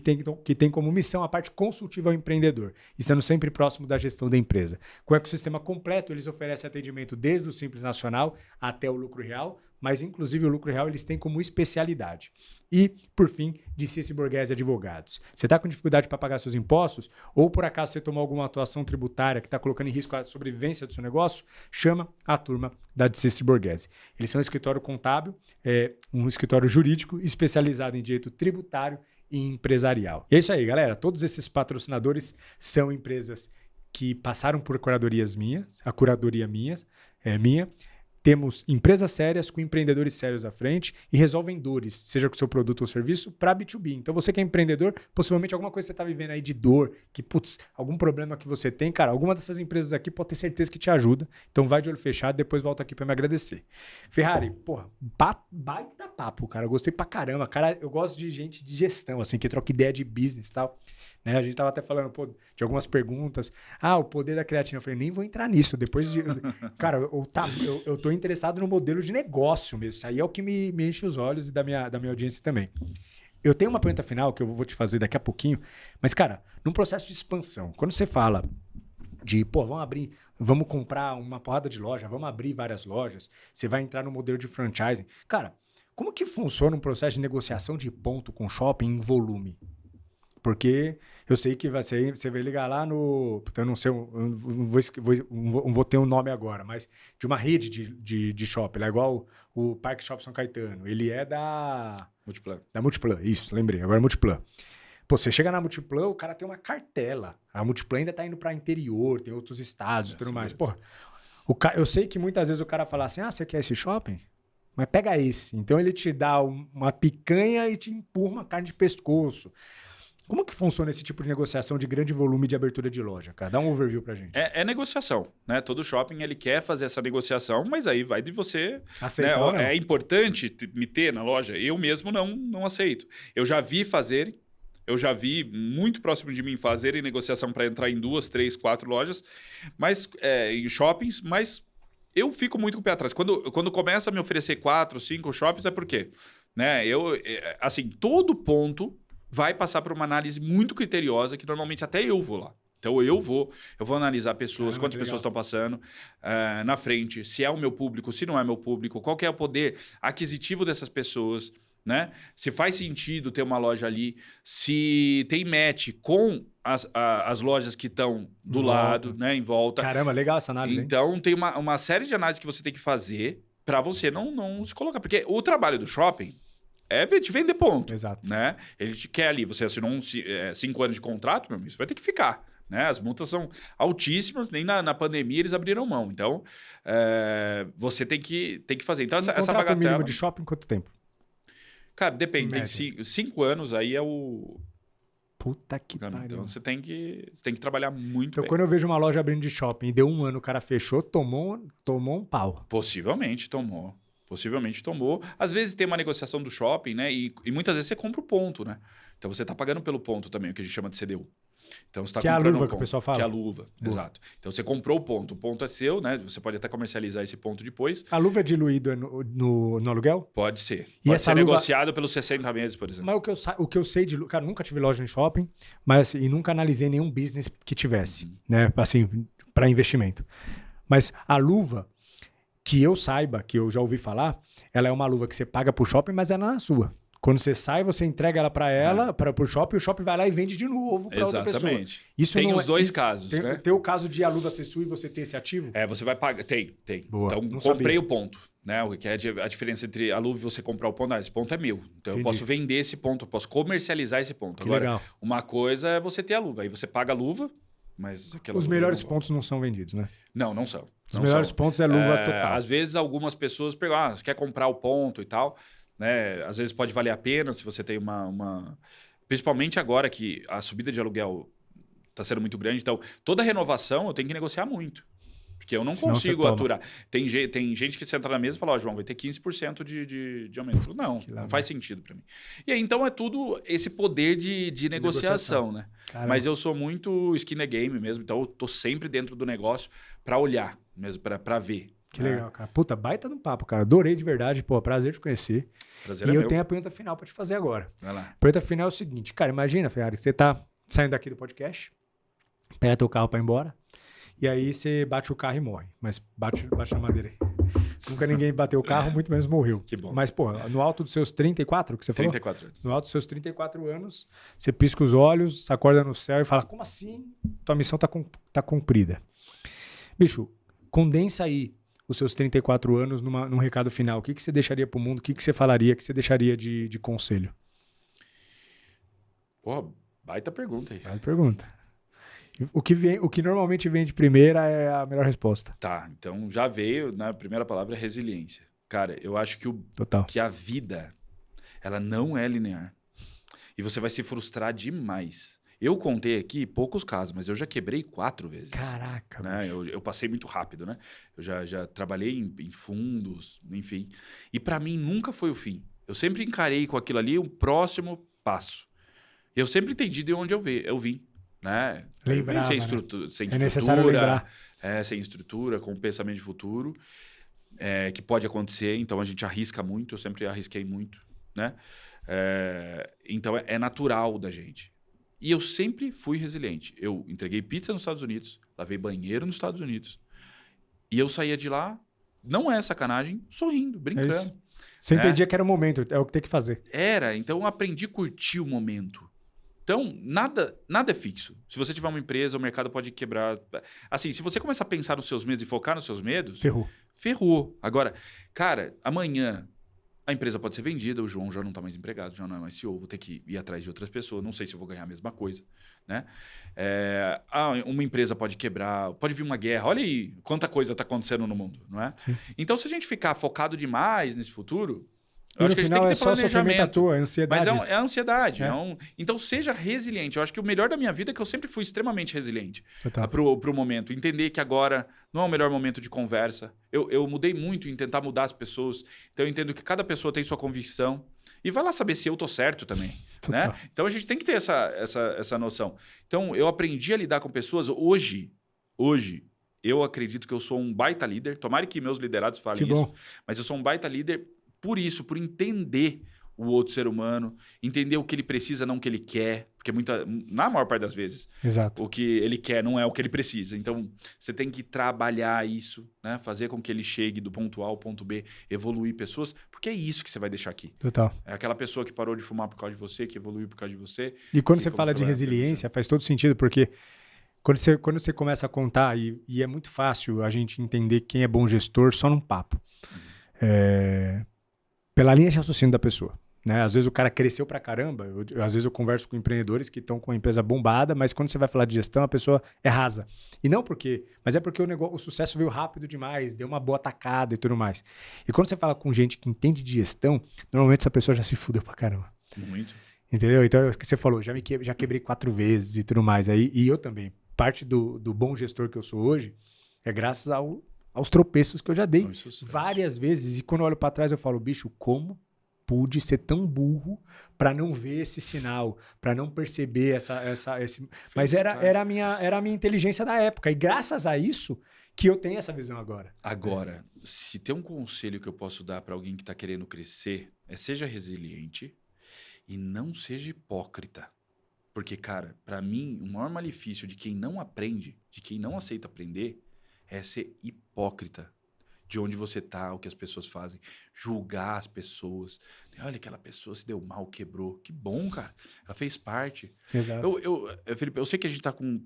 tem como missão a parte consultiva ao empreendedor, estando sempre próximo da gestão da empresa. Com o ecossistema completo, eles oferecem atendimento desde o Simples Nacional até o Lucro Real, mas inclusive o Lucro Real eles têm como especialidade. E, por fim, DCC Borghese Advogados. Você está com dificuldade para pagar seus impostos? Ou por acaso você tomou alguma atuação tributária que está colocando em risco a sobrevivência do seu negócio? Chama a turma da DCC Borghese. Eles são um escritório contábil, um escritório jurídico especializado em direito tributário e empresarial. E é isso aí, galera. Todos esses patrocinadores são empresas que passaram por curadorias minhas, a curadoria minha. Temos empresas sérias com empreendedores sérios à frente e resolvem dores, seja com seu produto ou serviço, para B2B. Então, você que é empreendedor, possivelmente alguma coisa que você está vivendo aí de dor, que, putz, algum problema que você tem, cara, alguma dessas empresas aqui pode ter certeza que te ajuda. Então, vai de olho fechado, depois volta aqui para me agradecer. Ferrari, porra, baita papo, cara. Eu gostei pra caramba. Cara, eu gosto de gente de gestão, assim, que troca ideia de business e tal. Né? A gente tava até falando de algumas perguntas. O poder da creatina. Eu falei, nem vou entrar nisso. Depois de. Cara, eu tô interessado no modelo de negócio mesmo. Isso aí é o que me enche os olhos e da minha audiência também. Eu tenho uma pergunta final que eu vou te fazer daqui a pouquinho. Mas, cara, num processo de expansão, quando você fala de, vamos comprar uma porrada de loja, vamos abrir várias lojas, você vai entrar no modelo de franchising. Cara, como que funciona um processo de negociação de ponto com shopping em volume? Porque eu sei que você vai ligar lá no... Eu não sei, não vou ter um nome agora, mas de uma rede de shopping. Ele é igual o Parque Shopping São Caetano. Ele é da... Multiplan. Da Multiplan, isso, lembrei. Agora é Multiplan. Pô, você chega na Multiplan, o cara tem uma cartela. A Multiplan ainda tá indo para interior, tem outros estados e tudo mais. Pô, eu sei que muitas vezes o cara fala assim, você quer esse shopping? Mas pega esse. Então ele te dá uma picanha e te empurra uma carne de pescoço. Como que funciona esse tipo de negociação de grande volume de abertura de loja, cara? Dá um overview pra gente. É negociação, né? Todo shopping ele quer fazer essa negociação, mas aí vai de você... Aceitar, né? ou não? É importante me ter na loja. Eu mesmo não aceito. Eu já vi fazerem, eu já vi muito próximo de mim fazerem negociação para entrar em 2, 3, 4 lojas, mas em shoppings, mas eu fico muito com o pé atrás. Quando começa a me oferecer 4, 5 shoppings, é por quê? Né? Assim, todo ponto vai passar por uma análise muito criteriosa, que normalmente até eu vou lá. Então eu vou analisar pessoas, quantas pessoas estão passando na frente, se é o meu público, se não é meu público, qual que é o poder aquisitivo dessas pessoas, né? Se faz sentido ter uma loja ali, se tem match com as lojas que estão do lado, né, em volta. Caramba, legal essa análise, então tem uma série de análises que você tem que fazer para você não se colocar. Porque o trabalho do shopping é te vender ponto. Exato. Né? Ele te quer ali, você assinou 5 anos de contrato, meu amigo, você vai ter que ficar. Né? As multas são altíssimas, nem na pandemia eles abriram mão. Então, você tem que fazer. Então, essa bagatela... mínimo de shopping, quanto tempo? Cara, depende. Tem 5 anos aí é o... Puta que pariu. Então, você tem que trabalhar muito bem. Quando eu vejo uma loja abrindo de shopping e deu 1 ano, o cara fechou, tomou um pau. Possivelmente tomou. Às vezes tem uma negociação do shopping, né? E muitas vezes você compra o ponto, né? Então você está pagando pelo ponto também, o que a gente chama de CDU. Então, você tá que é a luva que o pessoal fala. Que é a luva, exato. Então você comprou o ponto é seu, né? Você pode até comercializar esse ponto depois. A luva é diluída no aluguel? Pode ser. E pode essa ser luva... negociado pelos 60 meses, por exemplo. Mas o que eu sei de... Cara, nunca tive loja em shopping, mas assim, e nunca analisei nenhum business que tivesse, né? Assim, para investimento. Mas a luva, que eu saiba, que eu já ouvi falar, ela é uma luva que você paga pro shopping, mas ela não é sua. Quando você sai, você entrega ela para ela, para o shopping, e o shopping vai lá e vende de novo para outra pessoa. Exatamente. Isso tem os dois casos, né? Tem o caso de a luva ser sua e você ter esse ativo? Você vai pagar. Tem. Boa. Então, Não comprei sabia. o ponto. Né? O que é a diferença entre a luva e você comprar o ponto? Esse ponto é meu. Então, Entendi. eu posso vender esse ponto, eu posso comercializar esse ponto. Que Agora, legal. uma coisa é você ter a luva. Aí você paga a luva, mas... Os melhores pontos não são vendidos, né? Não são. Os melhores pontos é luva total. Às vezes, algumas pessoas perguntam, você quer comprar o ponto e tal... Né? Às vezes pode valer a pena se você tem uma... Principalmente agora que a subida de aluguel está sendo muito grande. Então, toda renovação eu tenho que negociar muito. Porque eu não consigo aturar. Tem gente que senta na mesa e fala, João, vai ter 15% de aumento. Eu falo, não faz sentido para mim. E aí, então, é tudo esse poder de negociação, né? Caramba. Mas eu sou muito skin the game mesmo. Então, eu tô sempre dentro do negócio para olhar mesmo, para ver. Que legal, cara. Puta, baita no papo, cara. Adorei de verdade. Pô, prazer te conhecer. Prazer e é eu meu. tenho a pergunta final pra te fazer agora. Vai lá. A pergunta final é o seguinte. Cara, imagina, Ferrari, você tá saindo daqui do podcast, pega teu carro pra ir embora, e aí você bate o carro e morre. Mas bate na madeira aí. Nunca ninguém bateu o carro, muito menos morreu. Que bom. Mas, pô, no alto dos seus 34, que você falou? 34 anos. No alto dos seus 34 anos, você pisca os olhos, você acorda no céu e fala, como assim? Tua missão tá cumprida. Bicho, condensa aí os seus 34 anos num recado final. O que você deixaria pro mundo? O que você falaria? O que você deixaria de conselho? Pô, baita pergunta aí. Baita pergunta. O que normalmente vem de primeira é a melhor resposta. Tá, então já veio, né? A primeira palavra é resiliência. Cara, eu acho que, Total. que a vida, ela não é linear. E você vai se frustrar demais. Eu contei aqui poucos casos, mas eu já quebrei 4 vezes. Caraca, Né? Eu passei muito rápido, né? Eu já trabalhei em fundos, enfim. E para mim nunca foi o fim. Eu sempre encarei com aquilo ali um próximo passo. Eu sempre entendi de onde eu vim. Né? Lembrava, sem né? estrutura, sem É necessário lembrar. sem estrutura, com pensamento de futuro, que pode acontecer, então a gente arrisca muito, eu sempre arrisquei muito, né? Então é natural da gente. E eu sempre fui resiliente. Eu entreguei pizza nos Estados Unidos, lavei banheiro nos Estados Unidos, e eu saía de lá, não é sacanagem, sorrindo, brincando. Você entendia que era o momento, é o que tem que fazer. Então eu aprendi a curtir o momento. Então, nada é fixo. Se você tiver uma empresa, o mercado pode quebrar. Assim, se você começar a pensar nos seus medos e focar nos seus medos... Ferrou. Agora, cara, amanhã a empresa pode ser vendida, o João já não está mais empregado, já não é mais CEO, vou ter que ir atrás de outras pessoas, não sei se eu vou ganhar a mesma coisa, né? Uma empresa pode quebrar, pode vir uma guerra. Olha aí quanta coisa está acontecendo no mundo, não é? Sim. Então, se a gente ficar focado demais nesse futuro... E no final é só sofrimento à toa, é ansiedade. Mas é ansiedade. Então, seja resiliente. Eu acho que o melhor da minha vida é que eu sempre fui extremamente resiliente pro momento. Entender que agora não é o melhor momento de conversa. Eu mudei muito em tentar mudar as pessoas. Então, eu entendo que cada pessoa tem sua convicção. E vai lá saber se eu tô certo também. Né? Então, a gente tem que ter essa noção. Então, eu aprendi a lidar com pessoas. Hoje, eu acredito que eu sou um baita líder. Tomara que meus liderados falem isso. Mas eu sou um baita líder... Por isso, por entender o outro ser humano, entender o que ele precisa, não o que ele quer, porque na maior parte das vezes, o que ele quer não é o que ele precisa. Então, você tem que trabalhar isso, né? Fazer com que ele chegue do ponto A ao ponto B, evoluir pessoas, porque é isso que você vai deixar aqui. Total. É aquela pessoa que parou de fumar por causa de você, que evoluiu por causa de você. E quando você fala de resiliência, faz todo sentido, porque quando você começa a contar, e é muito fácil a gente entender quem é bom gestor só num papo. Pela linha de raciocínio da pessoa. Né? Às vezes o cara cresceu pra caramba. Às vezes eu converso com empreendedores que estão com uma empresa bombada, mas quando você vai falar de gestão, a pessoa é rasa. E não porque... Mas é porque o sucesso veio rápido demais, deu uma boa tacada e tudo mais. E quando você fala com gente que entende de gestão, normalmente essa pessoa já se fudeu pra caramba. Muito. Entendeu? Então é o que você falou, já quebrei 4 vezes e tudo mais. E eu também. Parte do bom gestor que eu sou hoje é graças aos tropeços que eu já dei várias vezes. E quando eu olho pra trás, eu falo, bicho, como pude ser tão burro pra não ver esse sinal, pra não perceber esse... Mas era a minha inteligência da época. E graças a isso que eu tenho essa visão agora. Agora, se tem um conselho que eu posso dar pra alguém que tá querendo crescer, seja resiliente e não seja hipócrita. Porque, cara, pra mim, o maior malefício de quem não aprende, de quem não aceita aprender, é ser hipócrita de onde você tá, o que as pessoas fazem, julgar as pessoas. Olha, aquela pessoa se deu mal, quebrou. Que bom, cara. Ela fez parte. Exato. Felipe, eu sei que a gente tá com...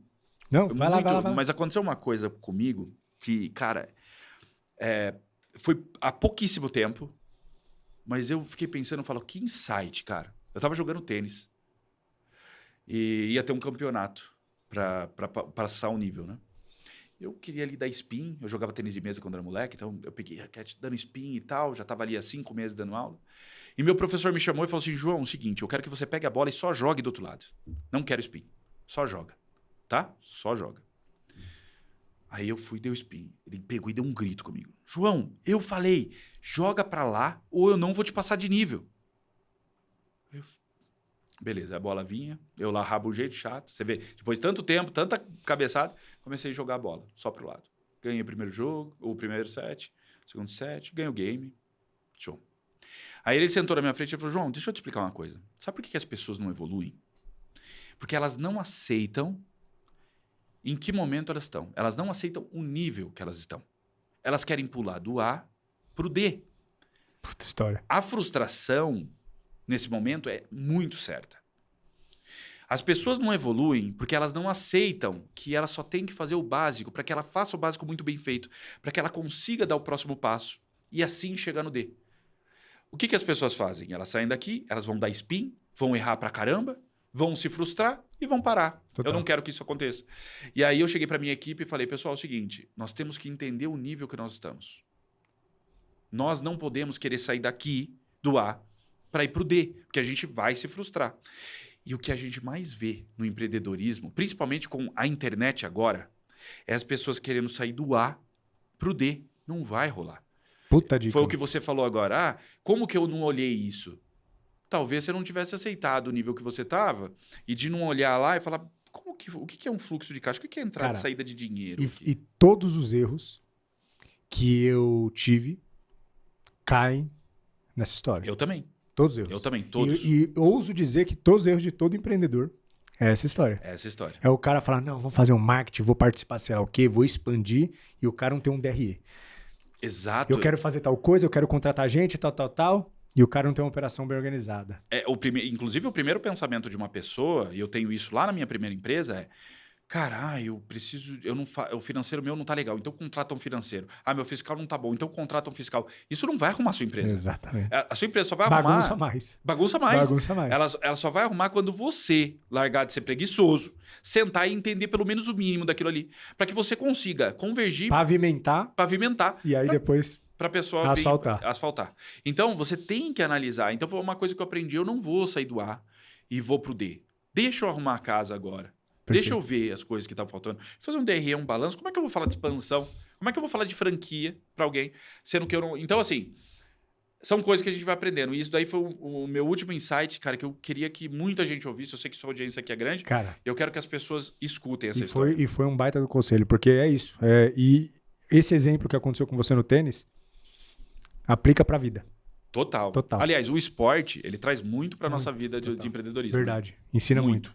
Não, vai lá. Mas aconteceu uma coisa comigo que, cara, foi há pouquíssimo tempo, mas eu fiquei pensando, que insight, cara. Eu tava jogando tênis e ia ter um campeonato para passar um nível, né? Eu queria ali dar spin, eu jogava tênis de mesa quando era moleque, então eu peguei raquete dando spin e tal, já estava ali há 5 meses dando aula. E meu professor me chamou e falou assim, João, é o seguinte, eu quero que você pegue a bola e só jogue do outro lado. Não quero spin, só joga, tá? Só joga. Aí eu fui e dei o spin. Ele pegou e deu um grito comigo. João, eu falei, joga pra lá ou eu não vou te passar de nível. Beleza, a bola vinha, eu lá rabo o jeito chato. Você vê, depois de tanto tempo, tanta cabeçada, comecei a jogar a bola, só pro lado. Ganhei o primeiro jogo, o primeiro set, o segundo set, ganhei o game. Show. Aí ele sentou na minha frente e falou, João, deixa eu te explicar uma coisa. Sabe por que as pessoas não evoluem? Porque elas não aceitam em que momento elas estão. Elas não aceitam o nível que elas estão. Elas querem pular do A pro D. Puta história. A frustração... nesse momento, é muito certa. As pessoas não evoluem porque elas não aceitam que elas só têm que fazer o básico, para que ela faça o básico muito bem feito, para que ela consiga dar o próximo passo e assim chegar no D. O que as pessoas fazem? Elas saem daqui, elas vão dar spin, vão errar pra caramba, vão se frustrar e vão parar. Total. Eu não quero que isso aconteça. E aí eu cheguei para minha equipe e falei, pessoal, é o seguinte, nós temos que entender o nível que nós estamos. Nós não podemos querer sair daqui, do A, para ir para o D, porque a gente vai se frustrar. E o que a gente mais vê no empreendedorismo, principalmente com a internet agora, é as pessoas querendo sair do A para o D. Não vai rolar. Puta dica. Foi o que você falou agora. Ah, como que eu não olhei isso? Talvez você não tivesse aceitado o nível que você estava e de não olhar lá e falar, o que é um fluxo de caixa? O que é entrada e saída de dinheiro? E todos os erros que eu tive caem nessa história. Eu também. Todos os erros. Eu também, todos. E ouso dizer que todos os erros de todo empreendedor é essa história. É essa história. É o cara falar, não, vamos fazer um marketing, vou participar, sei lá o quê, vou expandir, e o cara não tem um DRE. Exato. Eu quero fazer tal coisa, eu quero contratar gente, tal, e o cara não tem uma operação bem organizada. Inclusive, o primeiro pensamento de uma pessoa, e eu tenho isso lá na minha primeira empresa, é: cara, eu preciso. O financeiro meu não tá legal, então contrata um financeiro. Ah, meu fiscal não tá bom, então contrata um fiscal. Isso não vai arrumar a sua empresa. Exatamente. A sua empresa só vai arrumar. Bagunça mais. Bagunça mais. Bagunça mais. Ela só vai arrumar quando você largar de ser preguiçoso, sentar e entender pelo menos o mínimo daquilo ali. Para que você consiga convergir, pavimentar. E aí depois para a pessoa asfaltar. Então, você tem que analisar. Então, foi uma coisa que eu aprendi. Eu não vou sair do A e vou pro D. Deixa eu arrumar a casa agora. Perfeito. Deixa eu ver as coisas que estavam faltando. Fazer um DRE, um balanço. Como é que eu vou falar de expansão? Como é que eu vou falar de franquia para alguém? Sendo que eu não... Então, assim, são coisas que a gente vai aprendendo. E isso daí foi o meu último insight, cara, que eu queria que muita gente ouvisse. Eu sei que sua audiência aqui é grande. Cara, eu quero que as pessoas escutem essa história. E foi um baita do conselho, porque é isso. E esse exemplo que aconteceu com você no tênis, aplica pra vida. Total. Aliás, o esporte, ele traz muito pra nossa vida de empreendedorismo. Verdade. Né? Ensina muito.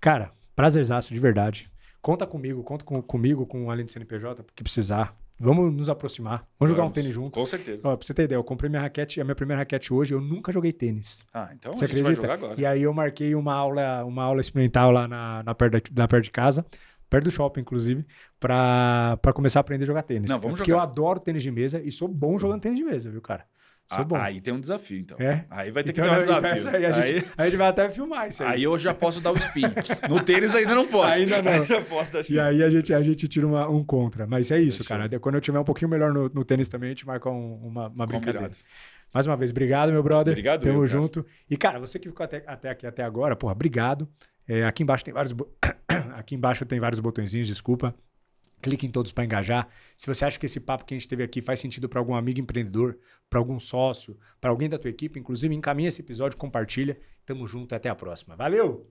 Cara, prazerzaço de verdade. Conta comigo, com o Além do CNPJ, porque precisar. Vamos nos aproximar. Vamos jogar um tênis junto. Com certeza. Ó, pra você ter ideia, eu comprei minha primeira raquete hoje, eu nunca joguei tênis. Ah, então você a gente acredita? vai jogar agora. E aí eu marquei uma aula experimental lá na perto de casa, perto do shopping, inclusive, pra começar a aprender a jogar tênis. Não, vamos porque jogar. eu adoro tênis de mesa e sou bom jogando tênis de mesa, viu, cara? Sou bom. Aí tem um desafio, então. É? Aí vai ter que ter um desafio. A gente vai até filmar isso aí. Aí eu já posso dar o spin. No tênis ainda não posso. Ainda não. Ainda posso dar spin. E aí a gente tira um contra. Mas é isso, Fechou. cara. Quando eu tiver um pouquinho melhor no tênis também, a gente marca uma brincadeira. Combinado. Mais uma vez, obrigado, meu brother. Obrigado, Tamo junto. E, cara, você que ficou até agora, porra, obrigado. Aqui embaixo tem vários botõezinhos, desculpa. Clique em todos para engajar. Se você acha que esse papo que a gente teve aqui faz sentido para algum amigo empreendedor, para algum sócio, para alguém da tua equipe, inclusive encaminha esse episódio, compartilha. Tamo junto, até a próxima. Valeu!